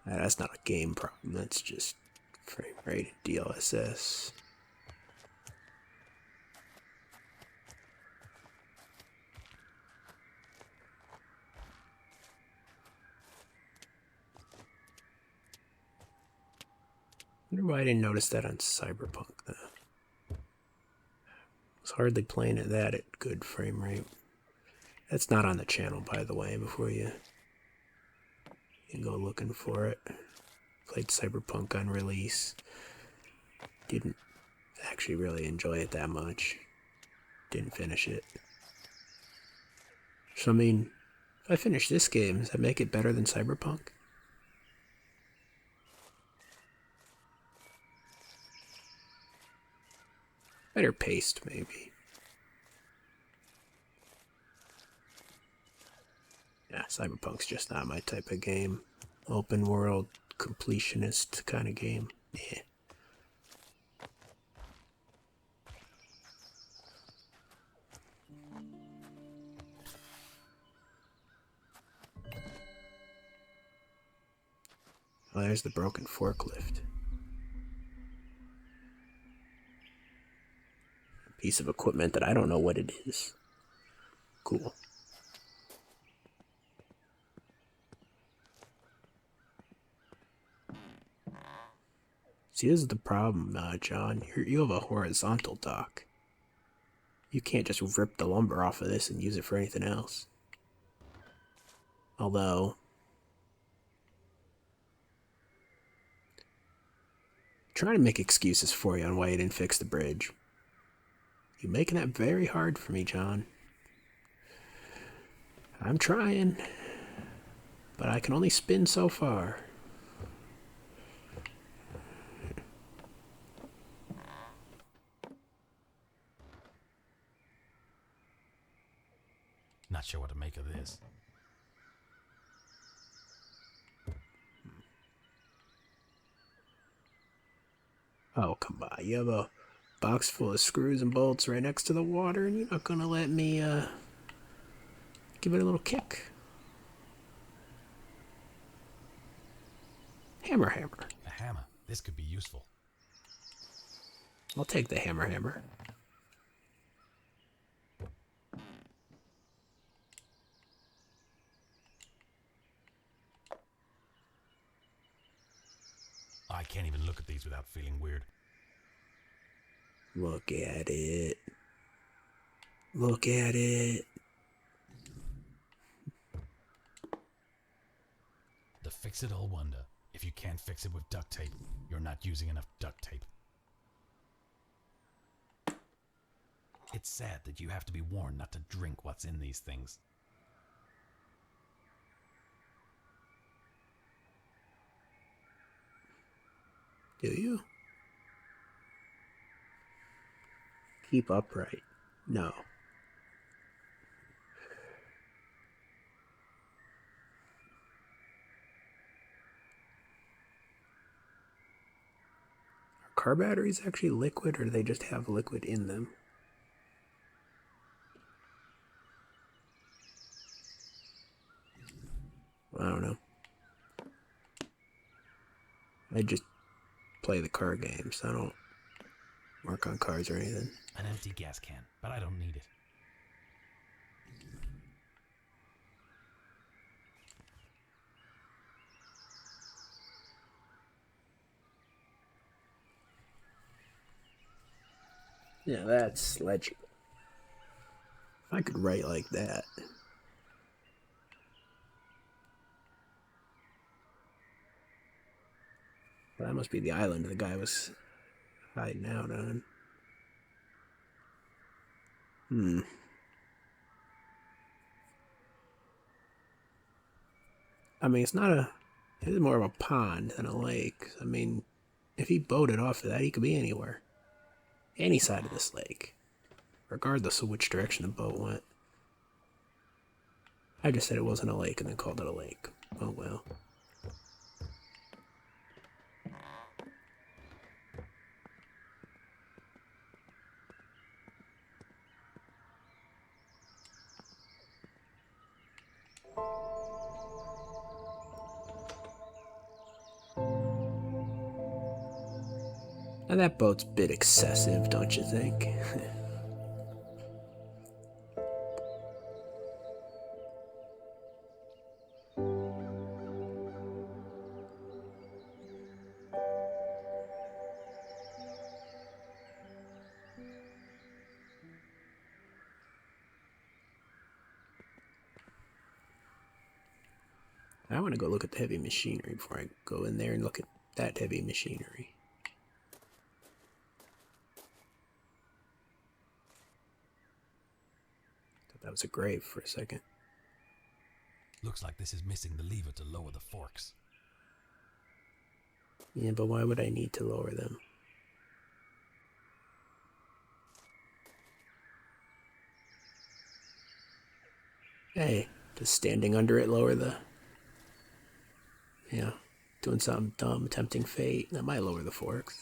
That's not a game problem, that's just frame rate and DLSS. I wonder why I didn't notice that on Cyberpunk though. I was hardly playing at that at good frame rate. That's not on the channel, by the way, before you can go looking for it. Played Cyberpunk on release. Didn't actually really enjoy it that much. Didn't finish it. So, I mean, if I finish this game, does that make it better than Cyberpunk? Better paced, maybe. Yeah, Cyberpunk's just not my type of game. Open world, completionist kind of game. Yeah. Oh, there's the broken forklift. Piece of equipment that I don't know what it is. Cool. See, this is the problem, John. You have a horizontal dock. You can't just rip the lumber off of this and use it for anything else. Although, trying to make excuses for you on why you didn't fix the bridge. You're making that very hard for me, John. I'm trying, but I can only spin so far. Not sure what to make of this. Oh, come on. You have a box full of screws and bolts right next to the water, and you're not gonna let me, give it a little kick. Hammer. A hammer. This could be useful. I'll take the hammer. I can't even look at these without feeling weird. Look at it. Look at it. The fix-it-all wonder. If you can't fix it with duct tape, you're not using enough duct tape. It's sad that you have to be warned not to drink what's in these things. Do you? Keep upright. No. Are car batteries actually liquid, or do they just have liquid in them? I don't know. I just play the car games. I don't work on cars or anything. An empty gas can, but I don't need it. Yeah, that's legible. If I could write like that. That must be the island the guy was hiding out on. I mean, it's more of a pond than a lake. I mean, if he boated off of that, he could be anywhere. Any side of this lake. Regardless of which direction the boat went. I just said it wasn't a lake and then called it a lake. Oh well. Now that boat's a bit excessive, don't you think? I want to go look at the heavy machinery before I go in there and look at that heavy machinery. Thought that was a grave for a second. Looks like this is missing the lever to lower the forks. Yeah, but why would I need to lower them? Hey, does standing under it lower the... Yeah, doing something dumb, tempting fate, that might lower the forks.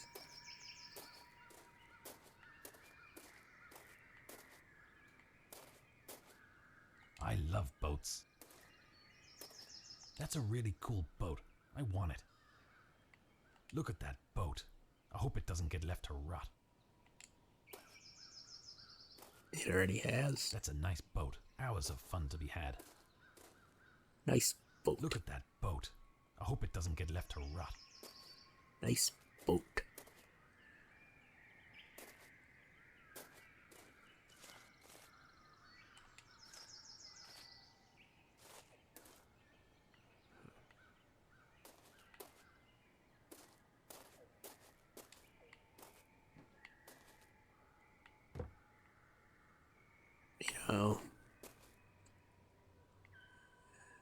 I love boats. That's a really cool boat. I want it. Look at that boat. I hope it doesn't get left to rot. It already has. That's a nice boat. Hours of fun to be had. Nice boat. Look at that boat. I hope it doesn't get left to rot. Nice boat.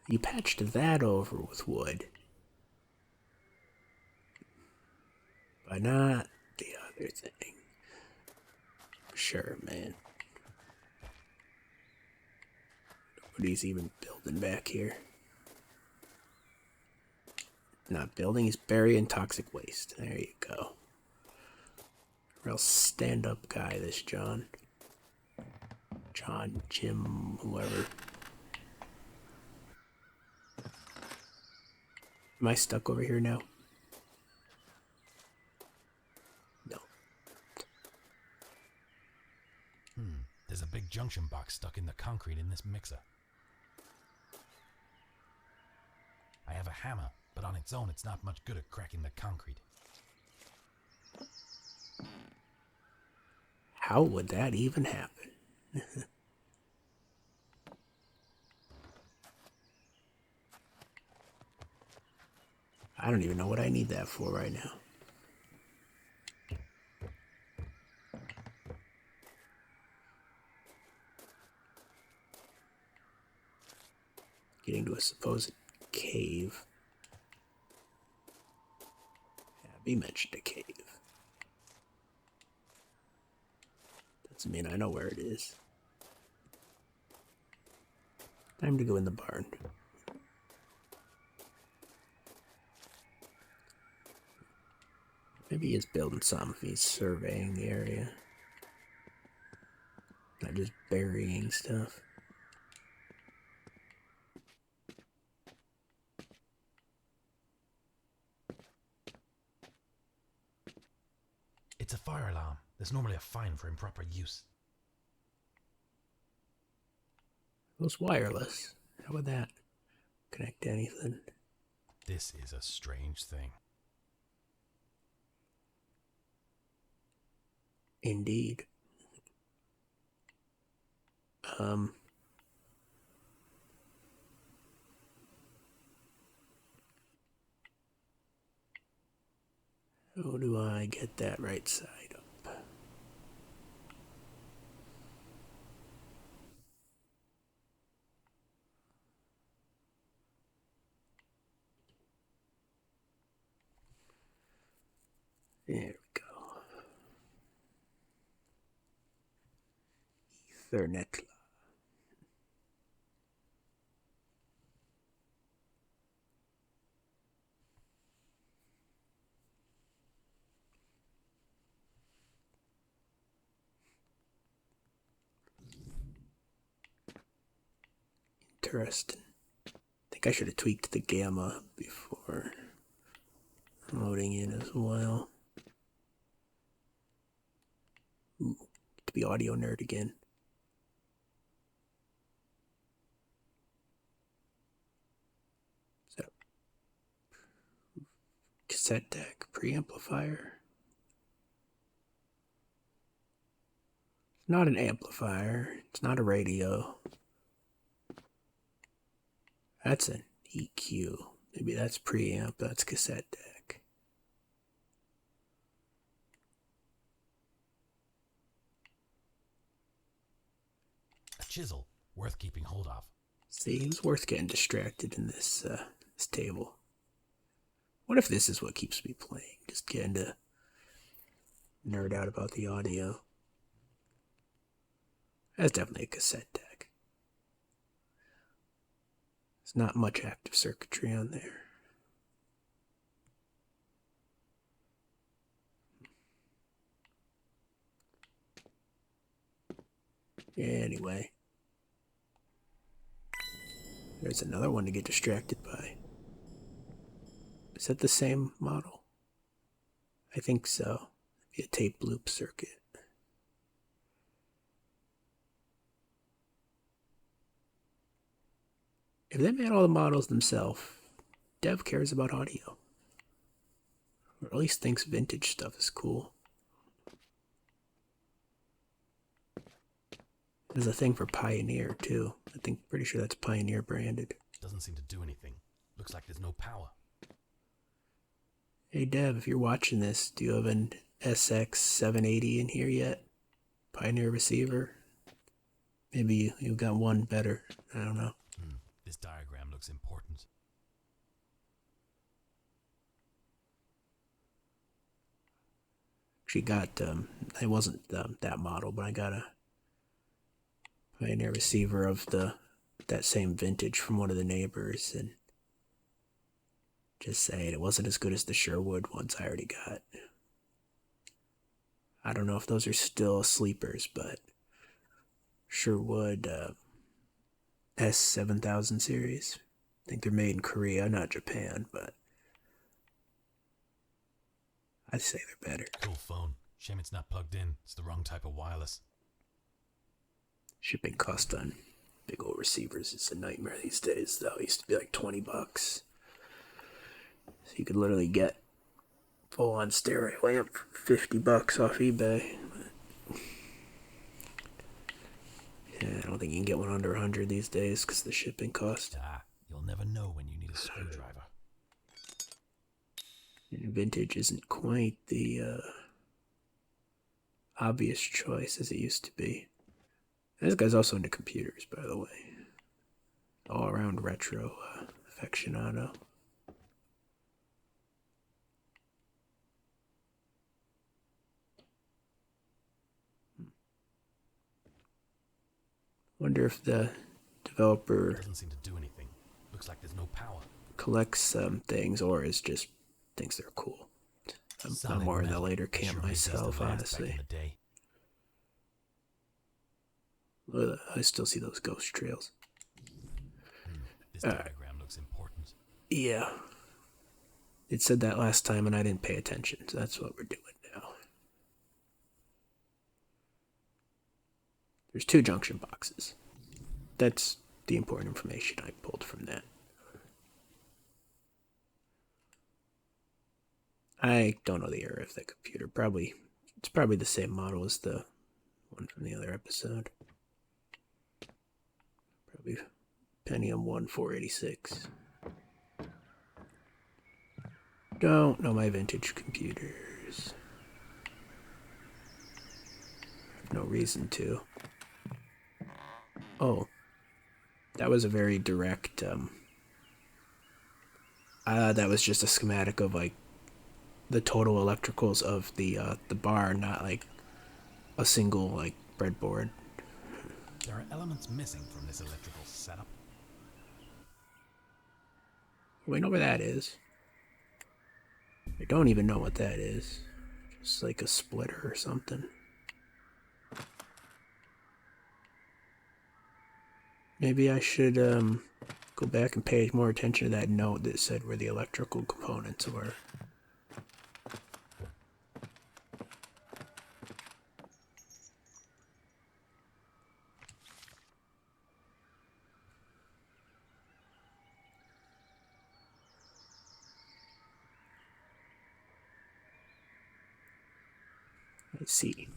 You patched that over with wood, but not the other thing. Sure, man. Nobody's even building back here. Not building, he's burying toxic waste. There you go. Real stand-up guy, this John. John, Jim, whoever. Am I stuck over here now? No. There's a big junction box stuck in the concrete in this mixer. I have a hammer, but on its own it's not much good at cracking the concrete. How would that even happen? I don't even know what I need that for right now. Getting to a supposed cave. Abby mentioned a cave. Doesn't mean I know where it is. Time to go in the barn. Maybe he is building something if he's surveying the area. Not just burying stuff. It's a fire alarm. There's normally a fine for improper use. It was wireless. How would that connect to anything? This is a strange thing. Indeed. How do I get that right side up? There we go. Ethernet. Interesting. I think I should have tweaked the gamma before loading in as well. Ooh, to be audio nerd again. So, cassette deck, preamplifier. It's not an amplifier. It's not a radio. That's an EQ. Maybe that's preamp. That's cassette deck. A chisel, worth keeping hold of. See, it's worth getting distracted in this table. What if this is what keeps me playing? Just getting to nerd out about the audio. That's definitely a cassette deck. There's not much active circuitry on there. Anyway. There's another one to get distracted by. Is that the same model? I think so. Maybe a tape loop circuit. If they made all the models themselves, Dev cares about audio. Or at least thinks vintage stuff is cool. There's a thing for Pioneer, too. Pretty sure that's Pioneer branded. Doesn't seem to do anything. Looks like there's no power. Hey Dev, if you're watching this, do you have an SX780 in here yet? Pioneer receiver? Maybe you've got one better. I don't know. This diagram looks important. Actually got, it wasn't that model, but I got a Pioneer receiver of that same vintage from one of the neighbors, and just saying, it wasn't as good as the Sherwood ones I already got. I don't know if those are still sleepers, but Sherwood S7000 series. I think they're made in Korea, not Japan, but I'd say they're better. Cool phone. Shame it's not plugged in. It's the wrong type of wireless. Shipping cost on big old receivers is a nightmare these days, though. It used to be like $20. So you could literally get full-on stereo amp for $50 off eBay. Yeah, I don't think you can get one under 100 these days because of the shipping cost. You'll never know when you need a screwdriver. And vintage isn't quite the obvious choice as it used to be. This guy's also into computers, by the way. All-around retro aficionado. Wonder if the developer Doesn't seem to do anything. Looks like there's no power. collects things or is just thinks they're cool. I'm more in the later camp myself, honestly. I still see those ghost trails. This diagram looks important. Yeah. It said that last time and I didn't pay attention, so that's what we're doing now. There's 2 junction boxes. That's the important information I pulled from that. I don't know the era of that computer. It's probably the same model as the one from the other episode. Probably Pentium 1 486. Don't know my vintage computers. issues. No reason to. Oh, that was a very direct, that was just a schematic of, like, the total electricals of the bar, not, like, a single, like, breadboard. There are elements missing from this electrical setup. We know where that is. I don't even know what that is. Just like a splitter or something. Maybe I should go back and pay more attention to that note that said where the electrical components were. I see.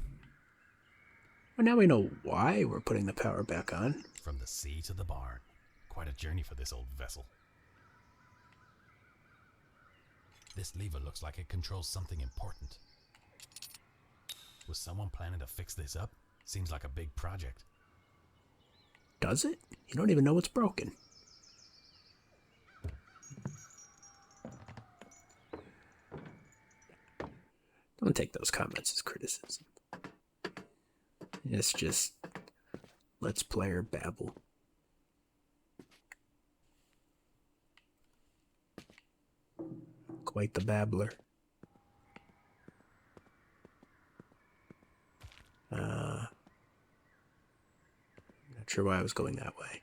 Well, now we know why we're putting the power back on. From the sea to the barn. Quite a journey for this old vessel. This lever looks like it controls something important. Was someone planning to fix this up? Seems like a big project. Does it? You don't even know what's broken. Don't take those comments as criticism. It's just let's player babble. Quite the babbler. Not sure why I was going that way.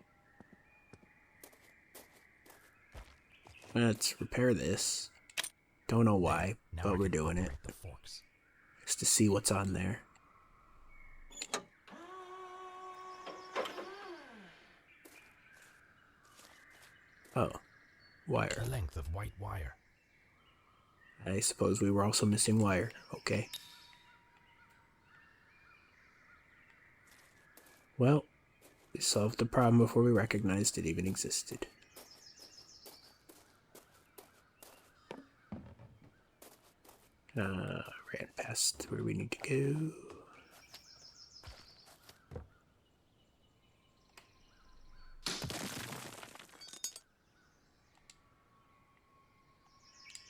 Let's repair this. Don't know why, Now but I we're can doing it. operate the forks. Just to see what's on there. Oh, wire. A length of white wire. I suppose we were also missing wire. Okay. Well, we solved the problem before we recognized it even existed. Ran past where we need to go.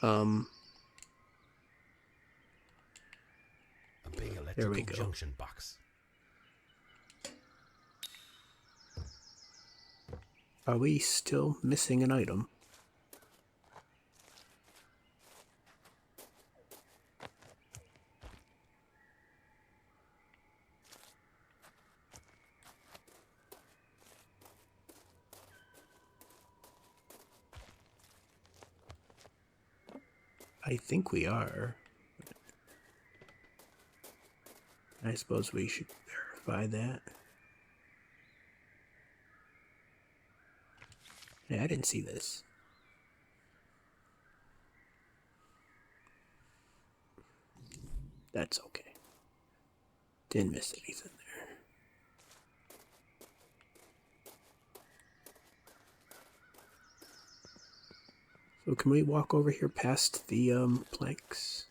A big There we electrical go. junction box. Are we still missing an item? I think we are. I suppose we should verify that. Yeah, I didn't see this. That's okay. Didn't miss anything there. So can we walk over here past the planks?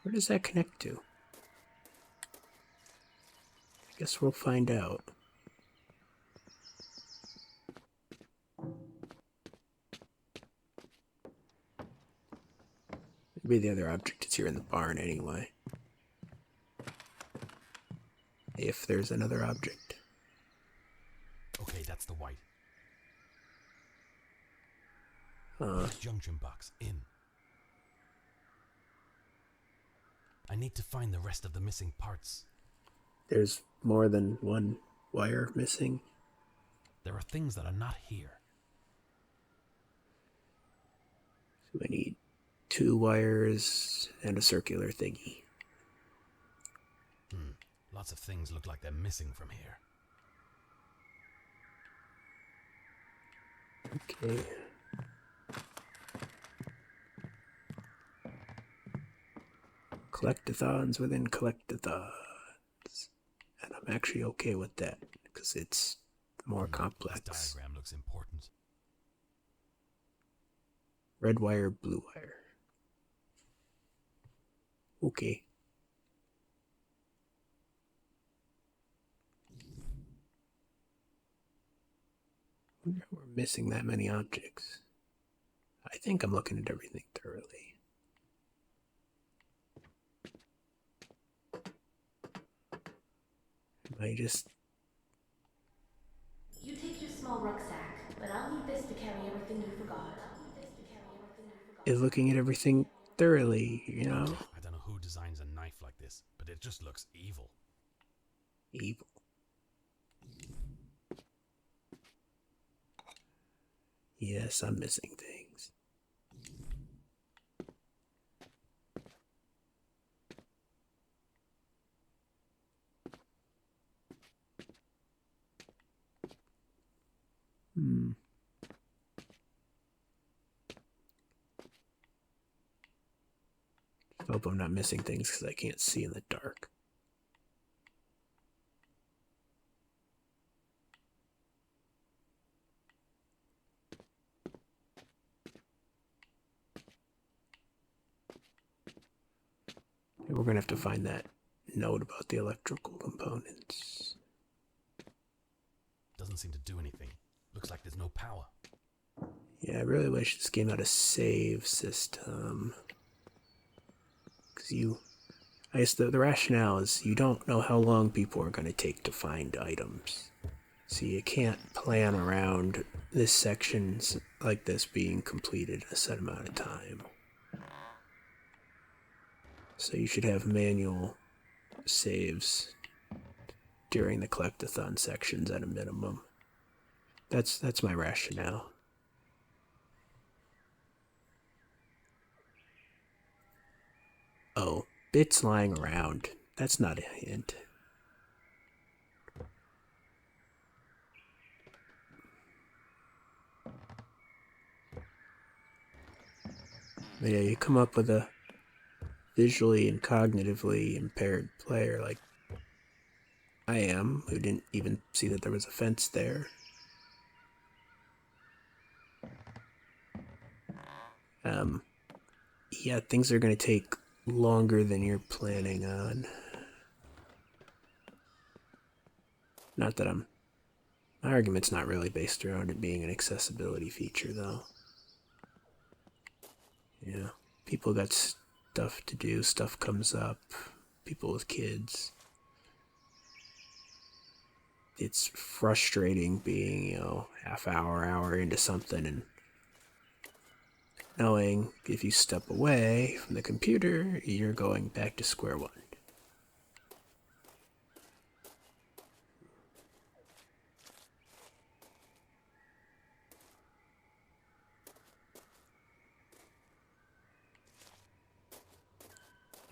Where does that connect to? I guess we'll find out. Maybe the other object is here in the barn anyway. If there's another object. Okay, that's the white. Uh, Junction box in. I need to find the rest of the missing parts. there's more than one wire missing. There are things that are not here. So we need 2 wires and a circular thingy. Lots of things look like they're missing from here. Okay. Collectathons within collectathons. And I'm actually okay with that, because it's more This complex. diagram looks important. Red wire, blue wire. Okay. Wonder how we're missing that many objects. I think I'm looking at everything thoroughly. Am I just You take your small rucksack, but I'll need this to carry everything you forgot. looking at everything thoroughly, you know? I don't know who designs a knife like this, but it just looks evil. Evil. Yes, I'm missing things. Hope I'm not missing things because I can't see in the dark. We're gonna have to find that note about the electrical components. Doesn't seem to do anything. Looks like there's no power. Yeah, I really wish this game had a save system. Because I guess the rationale is you don't know how long people are going to take to find items. So you can't plan around this sections like this being completed in a set amount of time. So you should have manual saves during the collectathon sections at a minimum. That's my rationale. Oh, bits lying around. That's not a hint. But yeah, you come up with a visually and cognitively impaired player like I am, who didn't even see that there was a fence there. Yeah, things are going to take longer than you're planning on. Not that my argument's not really based around it being an accessibility feature, though. Yeah, people got stuff to do, stuff comes up, people with kids. It's frustrating being, half hour into something and knowing if you step away from the computer, you're going back to square one.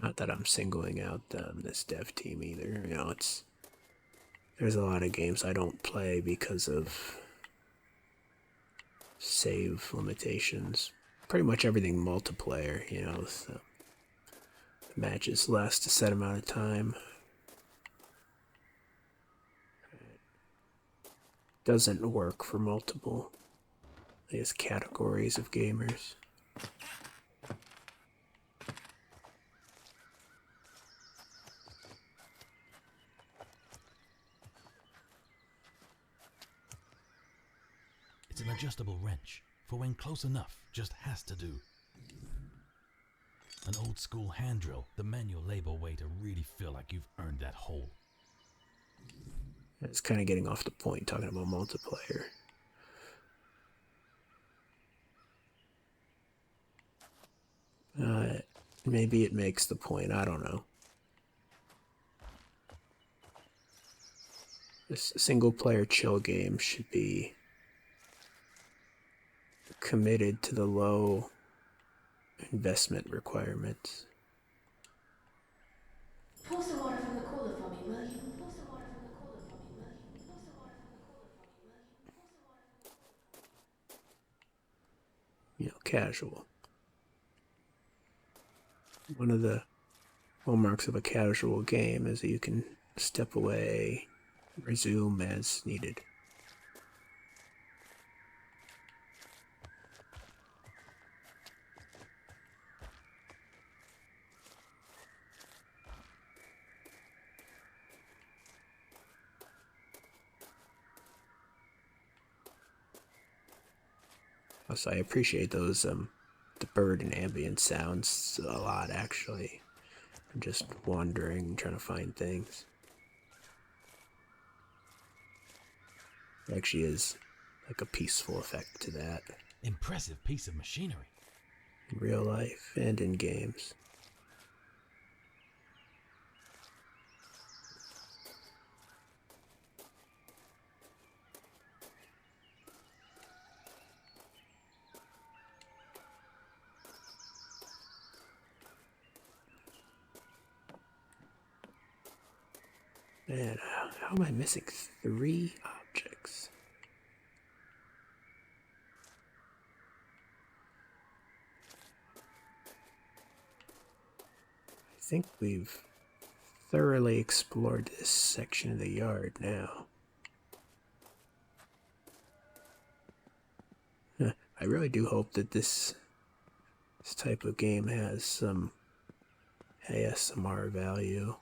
Not that I'm singling out this dev team either. There's a lot of games I don't play because of save limitations. Pretty much everything multiplayer, the matches last a set amount of time. Doesn't work for multiple, categories of gamers. It's an adjustable wrench, for when close enough, just has to do. An old school hand drill, the manual labor way to really feel like you've earned that hole. It's kind of getting off the point talking about multiplayer. Maybe it makes the point, I don't know. This single player chill game should be committed to the low investment requirements. Pour some water from the cooler for me, will you? Pour some water from the cooler for me, will you? Pour some water from the cooler for me, will you? Pour some water from the cooler for me. Casual. One of the hallmarks of a casual game is that you can step away, resume as needed. Also, I appreciate those the bird and ambient sounds a lot. Actually, I'm just wandering and trying to find things. It actually is like a peaceful effect to that Impressive piece of machinery. in real life and in games. Man, how am I missing 3 objects? I think we've thoroughly explored this section of the yard now. I really do hope that this type of game has some ASMR value.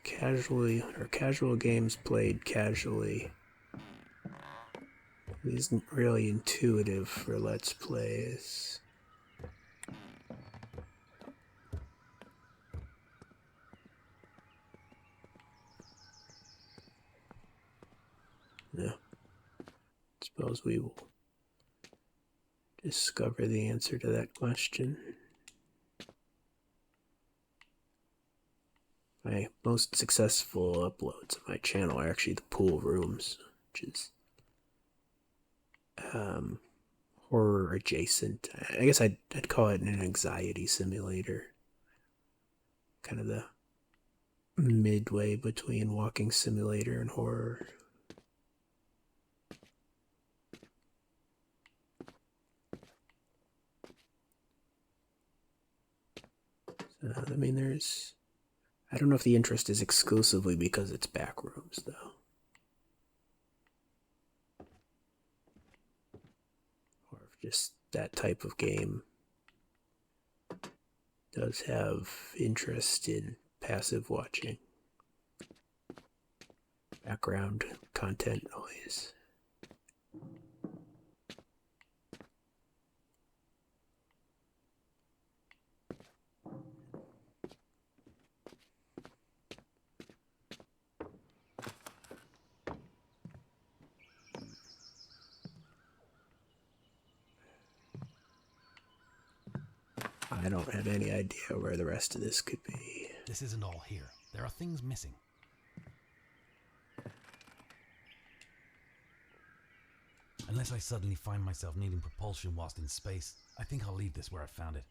Casual games played casually isn't really intuitive for Let's Plays. Yeah. Suppose we will discover the answer to that question. My most successful uploads of my channel are actually the pool rooms, which is horror adjacent. I guess I'd call it an anxiety simulator. Kind of the midway between walking simulator and horror. I mean, I don't know if the interest is exclusively because it's back rooms, though. Or if just that type of game does have interest in passive watching. Background content noise. I don't have any idea where the rest of this could be. This isn't all here. There are things missing. Unless I suddenly find myself needing propulsion whilst in space, I think I'll leave this where I found it.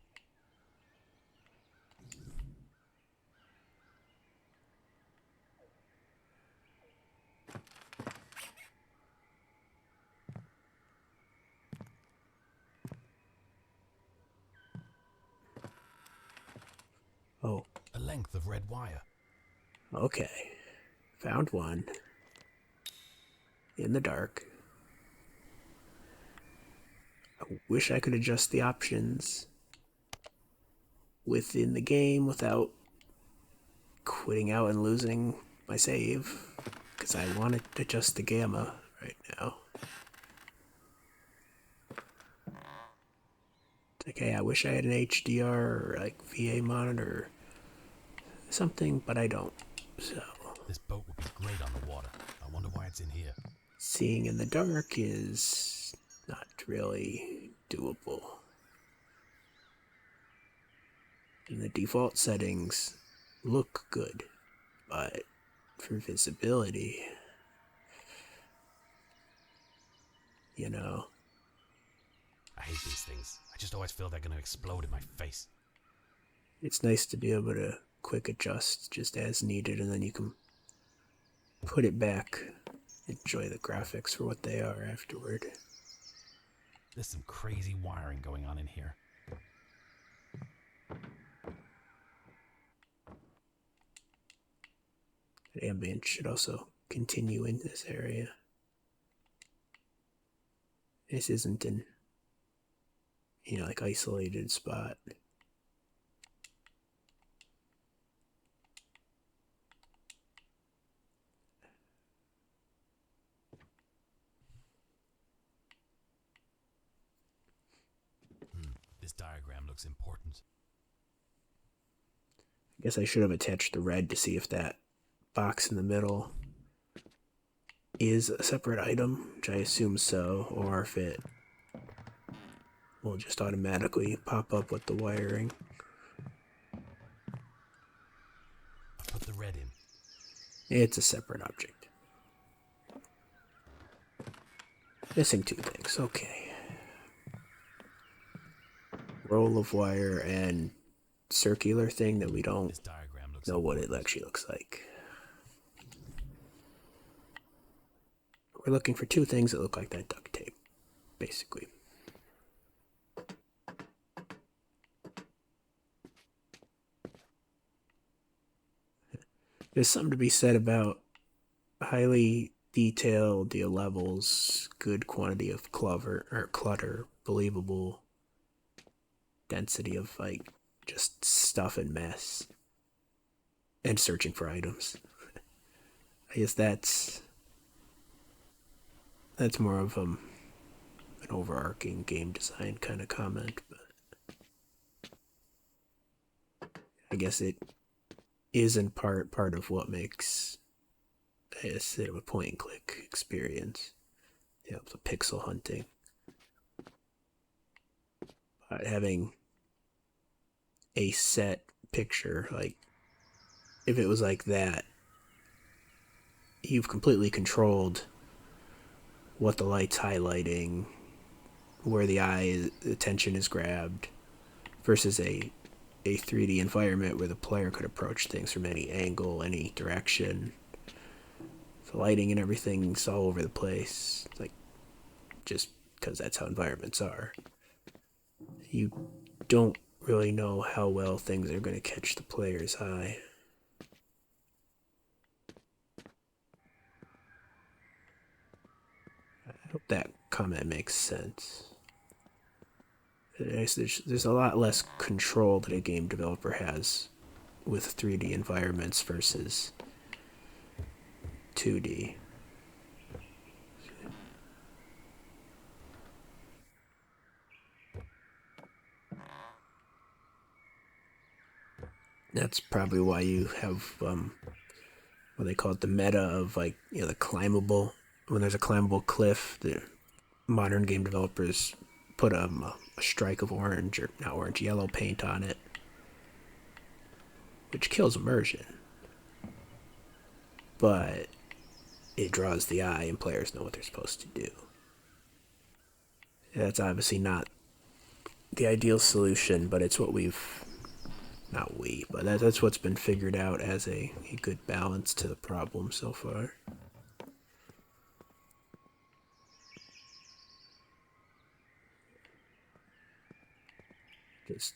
Oh, A length of red wire. okay. Found one. In the dark. I wish I could adjust the options within the game without quitting out and losing my save. Because I want to adjust the gamma right now. It's like, hey, I wish I had an HDR or like VA monitor or something, but I don't. So This boat would be great on the water. I wonder why it's in here. seeing in the dark is not really doable. And the default settings look good, but for visibility, you know, I hate these things. I just always feel they're gonna explode in my face. it's nice to be able to quick adjust just as needed, and then you can put it back, enjoy the graphics for what they are afterward. There's some crazy wiring going on in here. Ambient should also continue in this area. This isn't an, like isolated spot. diagram looks important. I guess I should have attached the red to see if that box in the middle is a separate item, which I assume so, or if it will just automatically pop up with the wiring. Put the red in. It's a separate object. Missing two things, okay. Roll of wire and circular thing that we don't This diagram looks know what it actually looks like. We're looking for two things that look like that duct tape, basically. There's something to be said about highly detailed levels, good quantity of clutter, believable density of like just stuff and mess, and searching for items. I guess that's more of an overarching game design kind of comment, but I guess it is in part of what makes a point and click experience. You know, the pixel hunting. But having a set picture, like if it was like that, you've completely controlled what the light's highlighting, where the attention is grabbed, versus a 3D environment where the player could approach things from any angle, any direction. The lighting and everything's all over the place, like just because that's how environments are. You don't really know how well things are going to catch the player's eye. I hope that comment makes sense. There's a lot less control that a game developer has with 3D environments versus 2D. That's probably why you have what they call it, the meta of like, you know, the climbable. When there's a climbable cliff, the modern game developers put a strike of orange, or not orange, yellow paint on it, which kills immersion. But it draws the eye and players know what they're supposed to do. That's obviously not the ideal solution, but it's what that's what's been figured out as a good balance to the problem so far. Just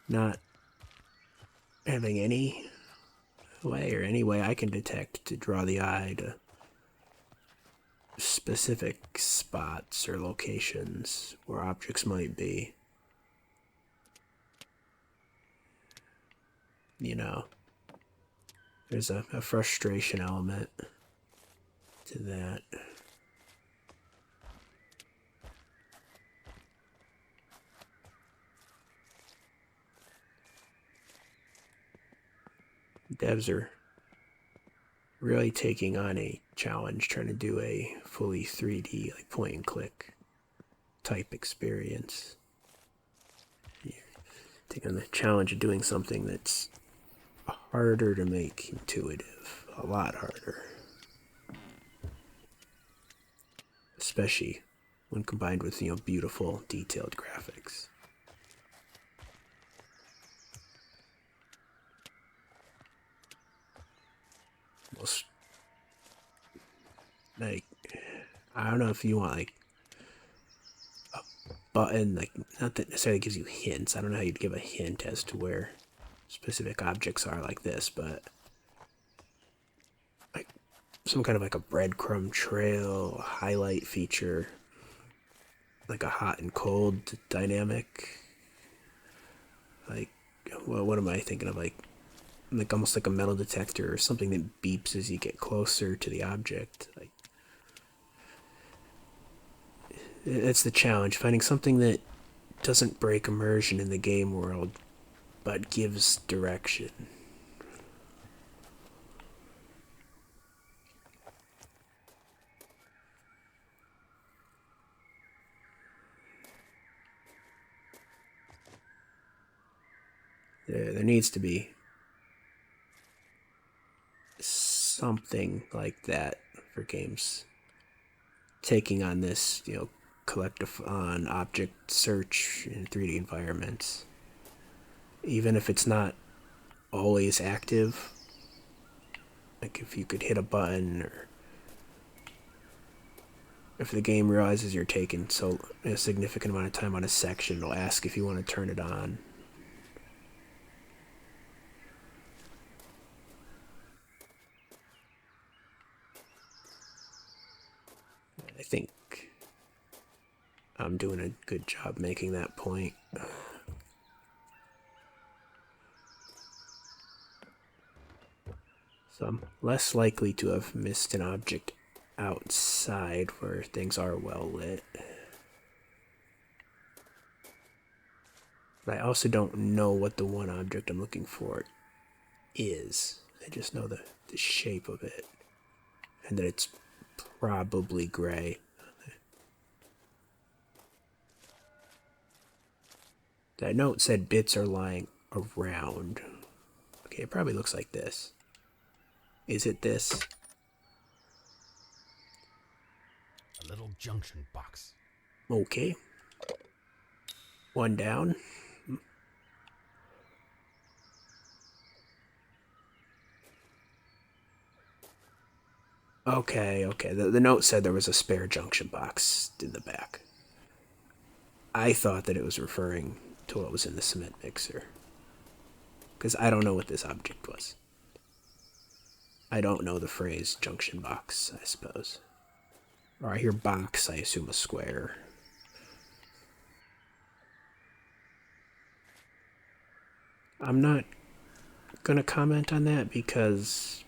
not having any way I can detect to draw the eye to specific spots or locations where objects might be. You know, there's a frustration element to that. Devs are really taking on a challenge, trying to do a fully 3D, like point and click type experience. You're taking on the challenge of doing something that's harder to make intuitive, a lot harder. Especially when combined with, you know, beautiful, detailed graphics. Most, like, I don't know if you want like a button, like, not that necessarily gives you hints. I don't know how you'd give a hint as to where specific objects are like this, but like some kind of like a breadcrumb trail, a highlight feature, like a hot and cold dynamic. Like, what am I thinking of? Like almost like a metal detector or something that beeps as you get closer to the object. Like, it's the challenge, finding something that doesn't break immersion in the game world, but gives direction. There needs to be something like that for games taking on this, collective on object search in 3D environments. Even if it's not always active, like if you could hit a button, or if the game realizes you're taking a significant amount of time on a section, it'll ask if you want to turn it on. I think I'm doing a good job making that point. So I'm less likely to have missed an object outside where things are well lit. But I also don't know what the one object I'm looking for is. I just know the shape of it, and that it's probably gray. That note said bits are lying around. Okay, it probably looks like this. Is it this? A little junction box. Okay. One down. Okay. The note said there was a spare junction box in the back. I thought that it was referring to what was in the cement mixer, because I don't know what this object was. I don't know the phrase junction box, I suppose. Or I hear box, I assume a square. I'm not gonna comment on that because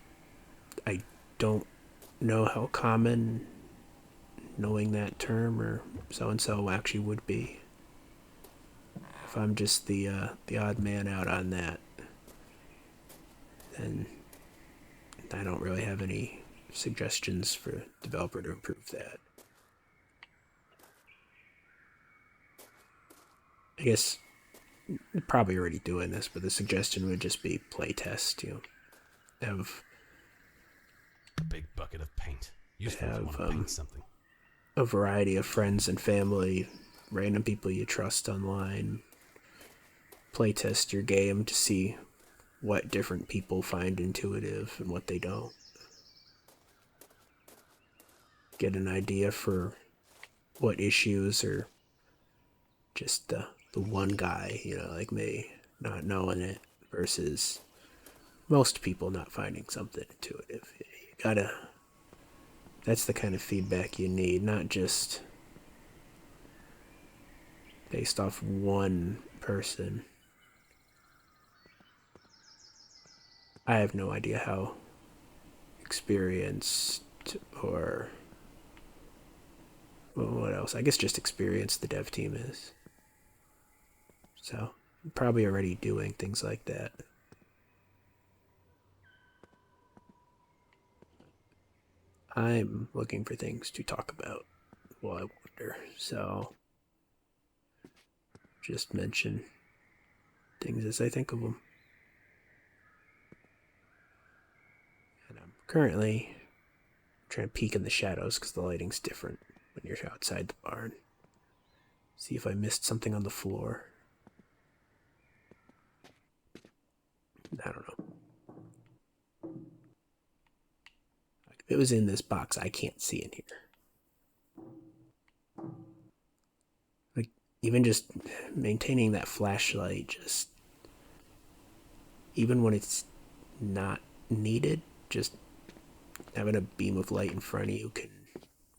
I don't know how common knowing that term or so-and-so actually would be. If I'm just the odd man out on that, then I don't really have any suggestions for the developer to improve that. I guess you're probably already doing this, but the suggestion would just be playtest, have A big bucket of paint. Useful if you Have, want to paint something. a variety of friends and family, random people you trust online, playtest your game to see what different people find intuitive and what they don't. Get an idea for what issues are just the one guy, like me, not knowing it, versus most people not finding something intuitive. That's the kind of feedback you need, not just based off one person. I have no idea how experienced or what else? I guess just experienced the dev team is. So, probably already doing things like that. I'm looking for things to talk about while I wonder. So, just mention things as I think of them. And I'm currently trying to peek in the shadows because the lighting's different when you're outside the barn. See if I missed something on the floor. I don't know. If it was in this box, I can't see in here. Like, even just maintaining that flashlight, just even when it's not needed, just having a beam of light in front of you can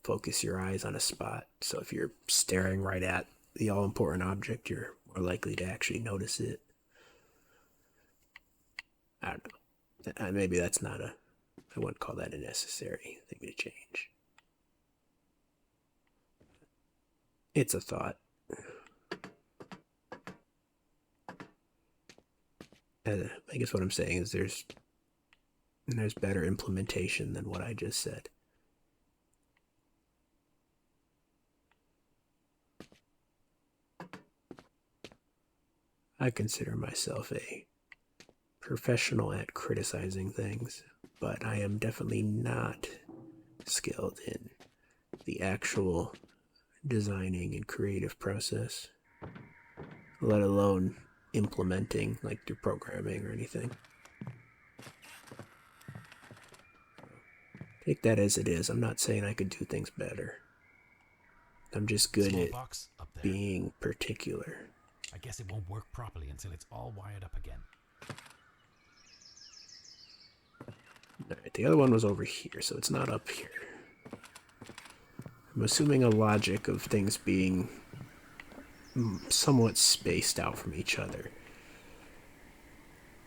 focus your eyes on a spot. So if you're staring right at the all-important object, you're more likely to actually notice it. I don't know. Maybe that's not I wouldn't call that a necessary thing to change. It's a thought. I guess what I'm saying is there's better implementation than what I just said. I consider myself a professional at criticizing things, but I am definitely not skilled in the actual designing and creative process, let alone implementing, like through programming or anything. Take that as it is. I'm not saying I could do things better. I'm just good Small at box up there. being particular. I guess it won't work properly until it's all wired up again. Alright, the other one was over here, so it's not up here. I'm assuming a logic of things being somewhat spaced out from each other.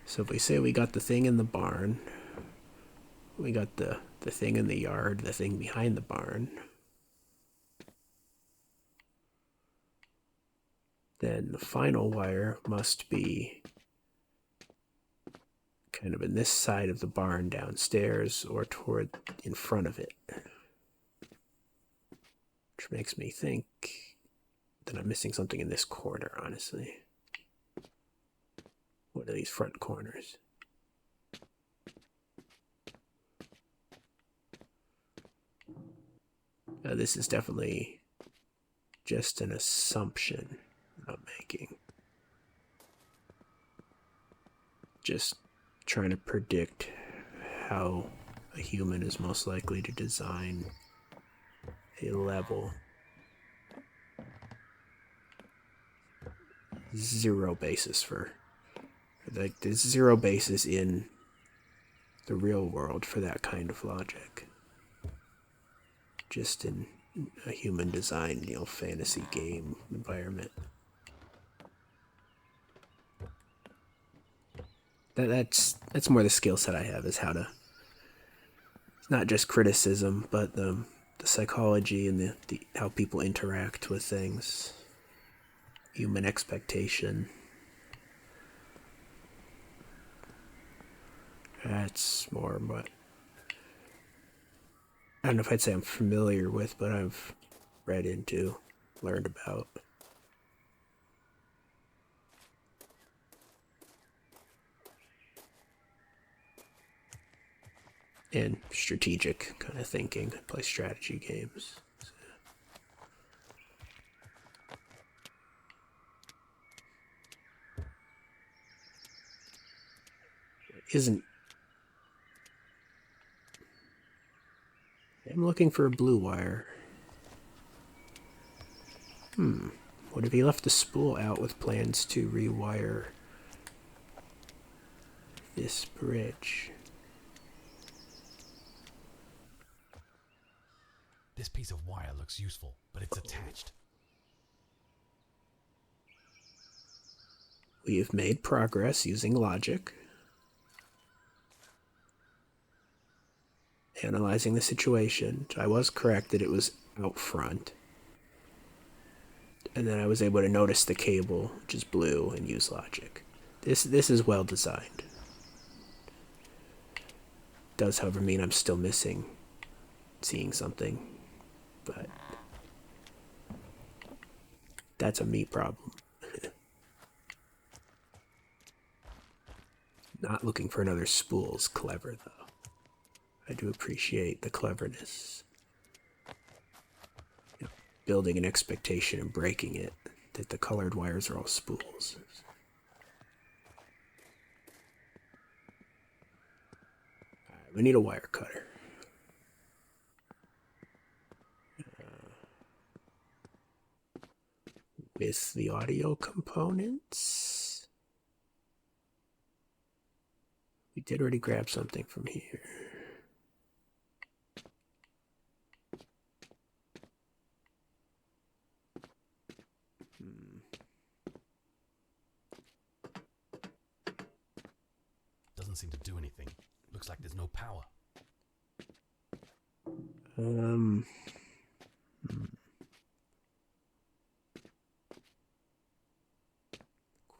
So if we say we got the thing in the barn, we got the thing in the yard, the thing behind the barn, then the final wire must be kind of in this side of the barn downstairs or toward in front of it. Which makes me think that I'm missing something in this corner, honestly. What are these front corners? This is definitely just an assumption I'm making. Just trying to predict how a human is most likely to design a level. Zero basis for, like, there's zero basis in the real world for that kind of logic. Just in a human designed, fantasy game environment. That's more the skill set I have, is how to, it's not just criticism, but the psychology and the how people interact with things, human expectation. That's more what, I don't know if I'd say I'm familiar with, but I've read into, learned about. And strategic kind of thinking. I play strategy games. Isn't... I'm looking for a blue wire. What if he left the spool out with plans to rewire this bridge? This piece of wire looks useful, but it's attached. We have made progress using logic. Analyzing the situation. I was correct that it was out front. And then I was able to notice the cable, which is blue, and use logic. This is well designed. Does, however, mean I'm still missing seeing something. But that's a me problem. Not looking for another spool is clever, though. I do appreciate the cleverness. Building an expectation and breaking it, that the colored wires are all spools. Alright, we need a wire cutter. With the audio components. We did already grab something from here. Doesn't seem to do anything. Looks like there's no power.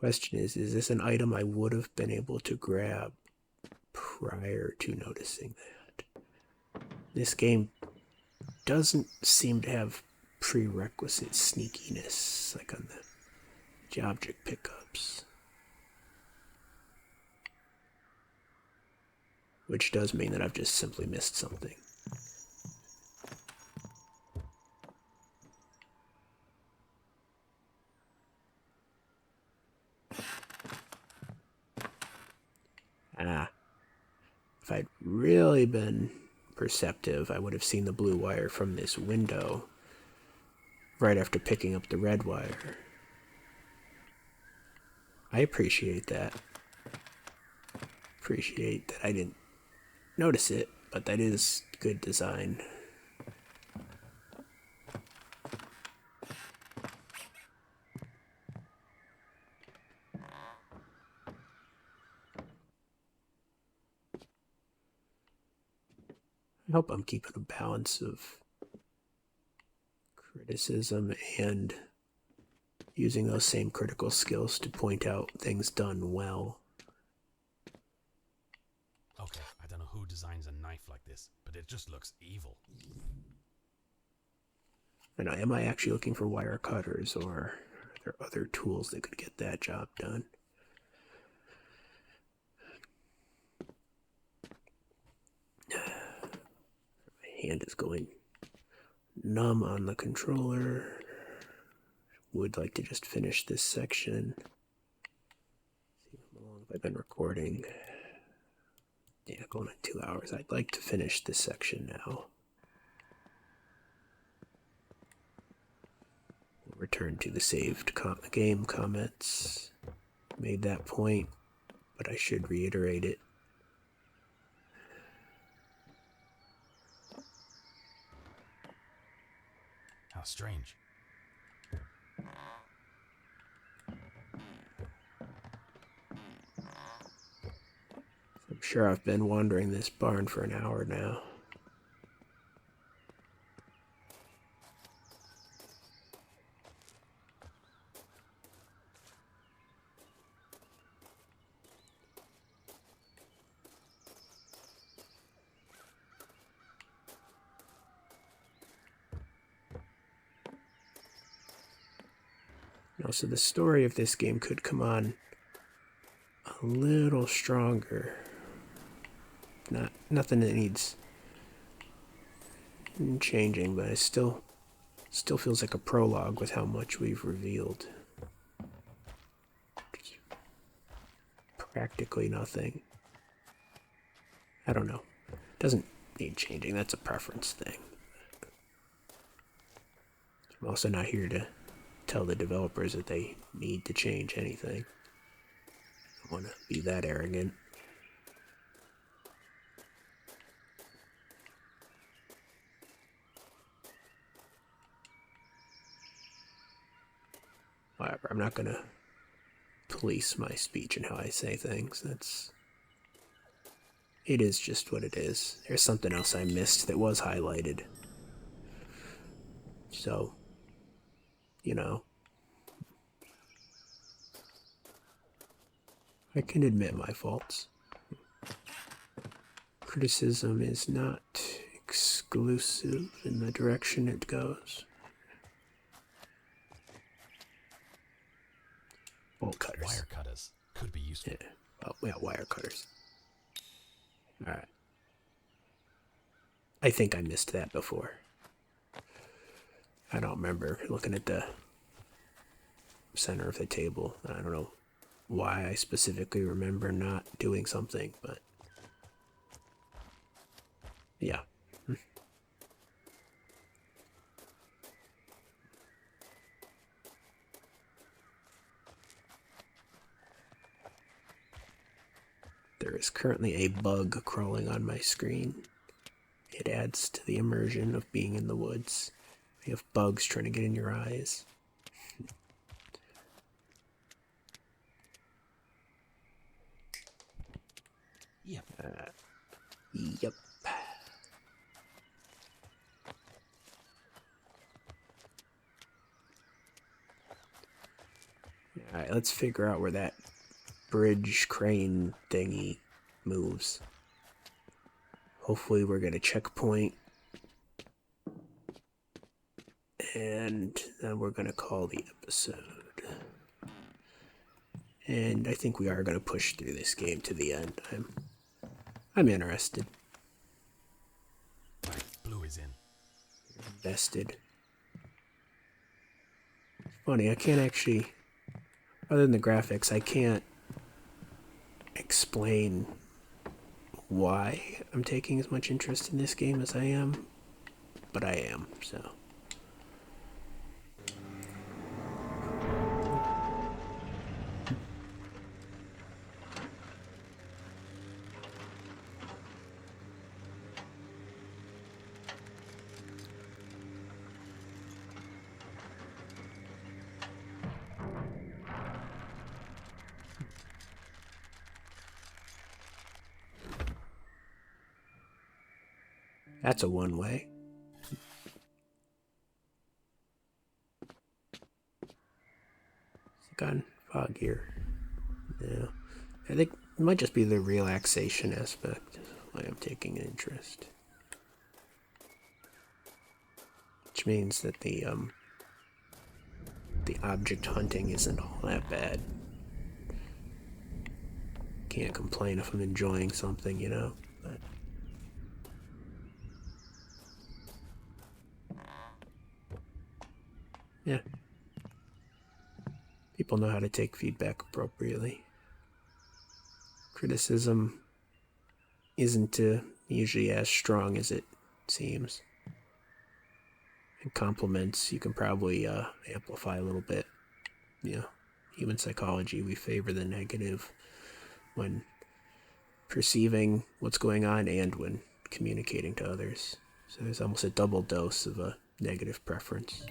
Question is this an item I would have been able to grab prior to noticing that? This game doesn't seem to have prerequisite sneakiness like on the object pickups. Which does mean that I've just simply missed something. If I'd really been perceptive, I would have seen the blue wire from this window right after picking up the red wire. I appreciate that. Appreciate that I didn't notice it, but that is good design. I hope I'm keeping a balance of criticism and using those same critical skills to point out things done well. Okay, I don't know who designs a knife like this, but it just looks evil. I know, am I actually looking for wire cutters, or are there other tools that could get that job done? My hand is going numb on the controller. Would like to just finish this section. See how long have I been recording? Yeah, going on 2 hours. I'd like to finish this section now. We'll return to the saved game comments. Made that point, but I should reiterate it. How strange. I'm sure I've been wandering this barn for an hour now. So the story of this game could come on a little stronger. Nothing that needs changing, but it still feels like a prologue with how much we've revealed. Just practically nothing. I don't know. Doesn't need changing. That's a preference thing. I'm also not here to tell the developers that they need to change anything. I don't want to be that arrogant. However, I'm not going to police my speech and how I say things. It is just what it is. There's something else I missed that was highlighted. So, you know, I can admit my faults. Criticism is not exclusive in the direction it goes. Bolt cutters. Wire cutters could be useful. Yeah, well, yeah, wire cutters. Alright. I think I missed that before. I don't remember looking at the center of the table. I don't know why I specifically remember not doing something, but yeah. There is currently a bug crawling on my screen. It adds to the immersion of being in the woods. You have bugs trying to get in your eyes. Yep. Yep. Alright, Alright, let's figure out where that bridge crane thingy moves. Hopefully we're gonna checkpoint. And then we're gonna call the episode. And I think we are gonna push through this game to the end. I'm interested. Right, blue is in. Invested. Funny, I can't actually, other than the graphics, I can't explain why I'm taking as much interest in this game as I am, but I am, so. That's a one-way. It's gotten foggier. Yeah. I think it might just be the relaxation aspect why I'm taking an interest. Which means that the object hunting isn't all that bad. Can't complain if I'm enjoying something, you know? But yeah. People know how to take feedback appropriately. Criticism isn't usually as strong as it seems. And compliments you can probably amplify a little bit. You know, human psychology, we favor the negative when perceiving what's going on and when communicating to others. So there's almost a double dose of a negative preference.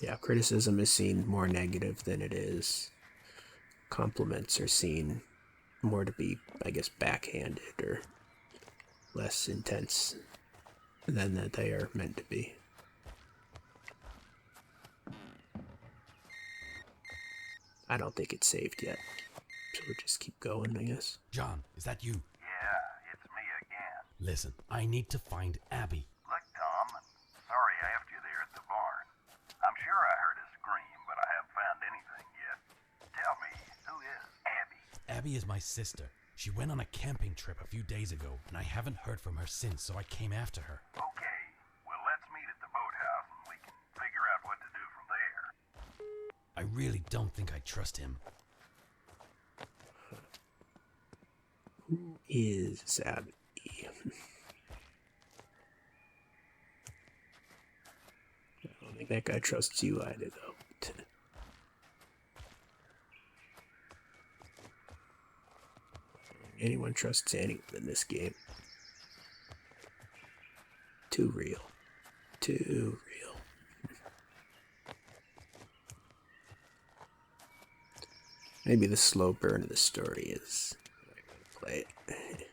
Yeah, criticism is seen more negative than it is. Compliments are seen more to be, I guess, backhanded or less intense than that they are meant to be. I don't think it's saved yet, so we'll just keep going, I guess. John, is that you? Yeah, it's me again. Listen, I need to find Abby. Look, Tom, sorry I left you there at the barn. I'm sure I heard a scream, but I haven't found anything yet. Tell me, who is Abby? Abby is my sister. She went on a camping trip a few days ago, and I haven't heard from her since, so I came after her. Okay, well, let's meet at the boathouse and we can figure out what to do from there. I really don't think I trust him. Who is Abby? I don't think that guy trusts you either, though. Anyone trusts anyone in this game. Too real. Too real. Maybe the slow burn of the story is the right way to play it.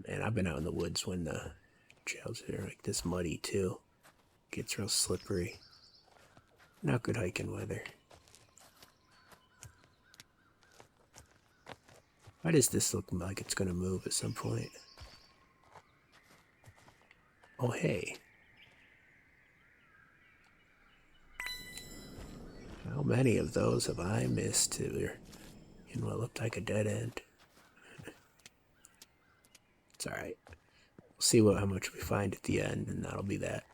Man, I've been out in the woods when the trails are like this muddy too. Gets real slippery. Not good hiking weather. Why does this look like it's gonna move at some point? Oh hey. How many of those have I missed in what looked like a dead end? It's alright. We'll see how much we find at the end, and that'll be that.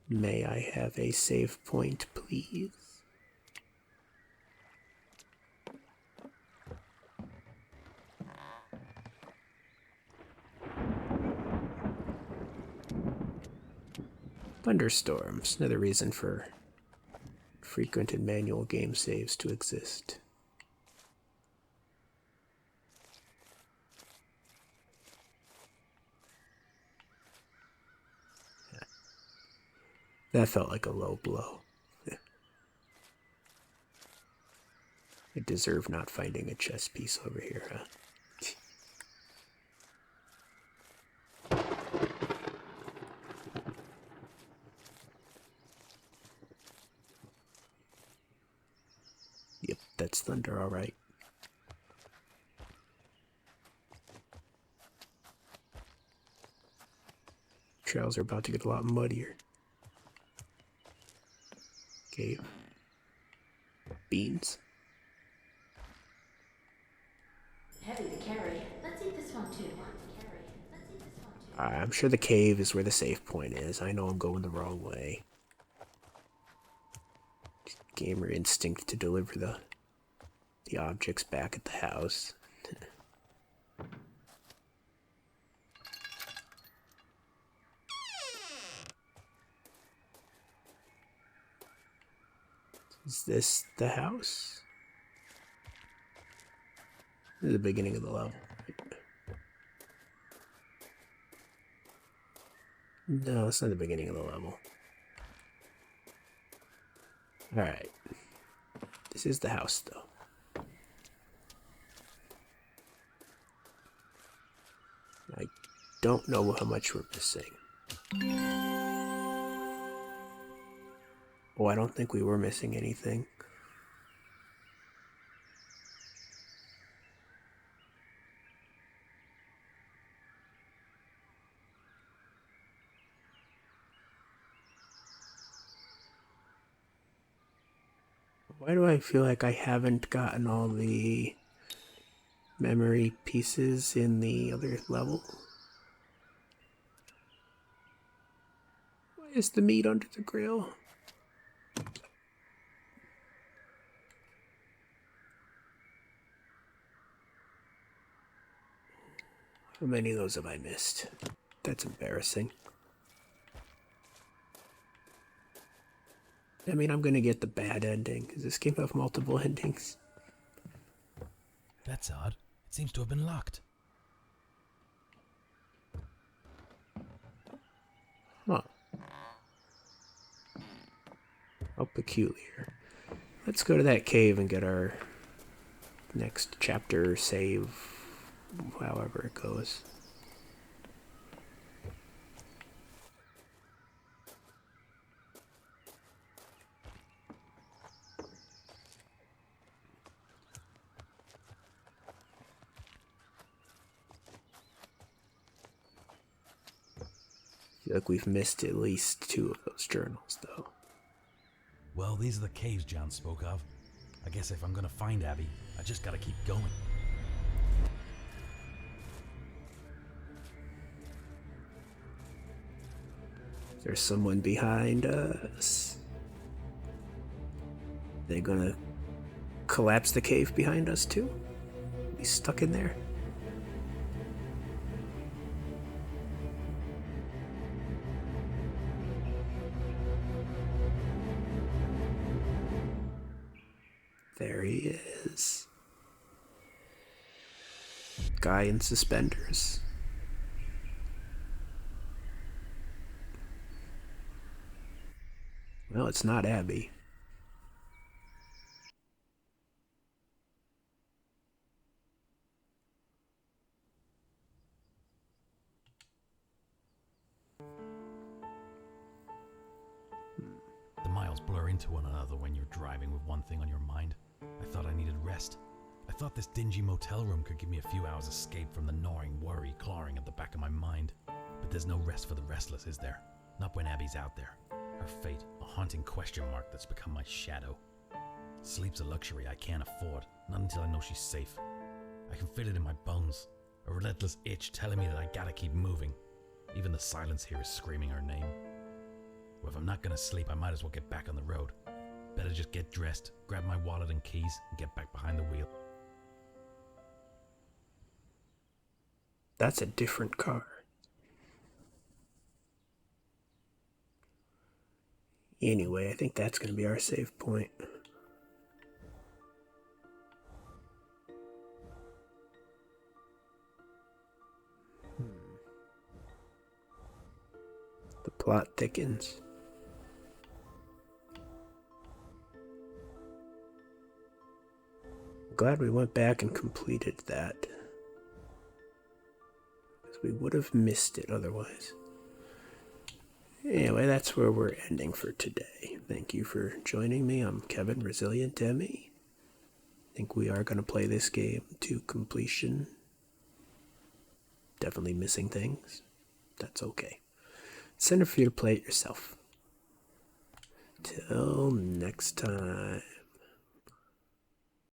May I have a save point, please? Thunderstorms, another reason for frequent and manual game saves to exist. That felt like a low blow. I deserve not finding a chess piece over here, huh? Yep, that's thunder, alright. Trails are about to get a lot muddier. Cave. Beans. Heavy to carry. Let's eat this one too. I'm sure the cave is where the safe point is. I know I'm going the wrong way. Gamer instinct to deliver the objects back at the house. Is this the house? This is the beginning of the level. No, it's not the beginning of the level. Alright. This is the house, though. I don't know how much we're missing. Oh, I don't think we were missing anything. Why do I feel like I haven't gotten all the memory pieces in the other level? Why is the meat under the grill? How many of those have I missed? That's embarrassing. I mean, I'm gonna get the bad ending. Does this game have multiple endings? That's odd. It seems to have been locked. Huh. How peculiar. Let's go to that cave and get our next chapter save, however it goes. I feel like we've missed at least 2 of those journals, though. Well, these are the caves John spoke of. I guess if I'm gonna find Abby, I just gotta keep going. There's someone behind us. They gonna collapse the cave behind us too? We stuck in there? There he is. Guy in suspenders. Well, it's not Abby. The miles blur into one another when you're driving with one thing on your mind. I thought I needed rest. I thought this dingy motel room could give me a few hours escape from the gnawing worry clawing at the back of my mind. But there's no rest for the restless, is there? Not when Abby's out there. Her fate, a haunting question mark that's become my shadow. Sleep's a luxury I can't afford, not until I know she's safe. I can feel it in my bones, a relentless itch telling me that I gotta keep moving. Even the silence here is screaming her name. Well, if I'm not gonna sleep, I might as well get back on the road. Better just get dressed, grab my wallet and keys, and get back behind the wheel. That's a different car. Anyway, I think that's going to be our save point. The plot thickens. glad we went back and completed that. Because we would have missed it otherwise. Anyway, that's where we're ending for today. Thank you for joining me. I'm Kevin, Resilient Demi. I think we are going to play this game to completion. Definitely missing things. That's okay. It's time for you to play it yourself. Till next time.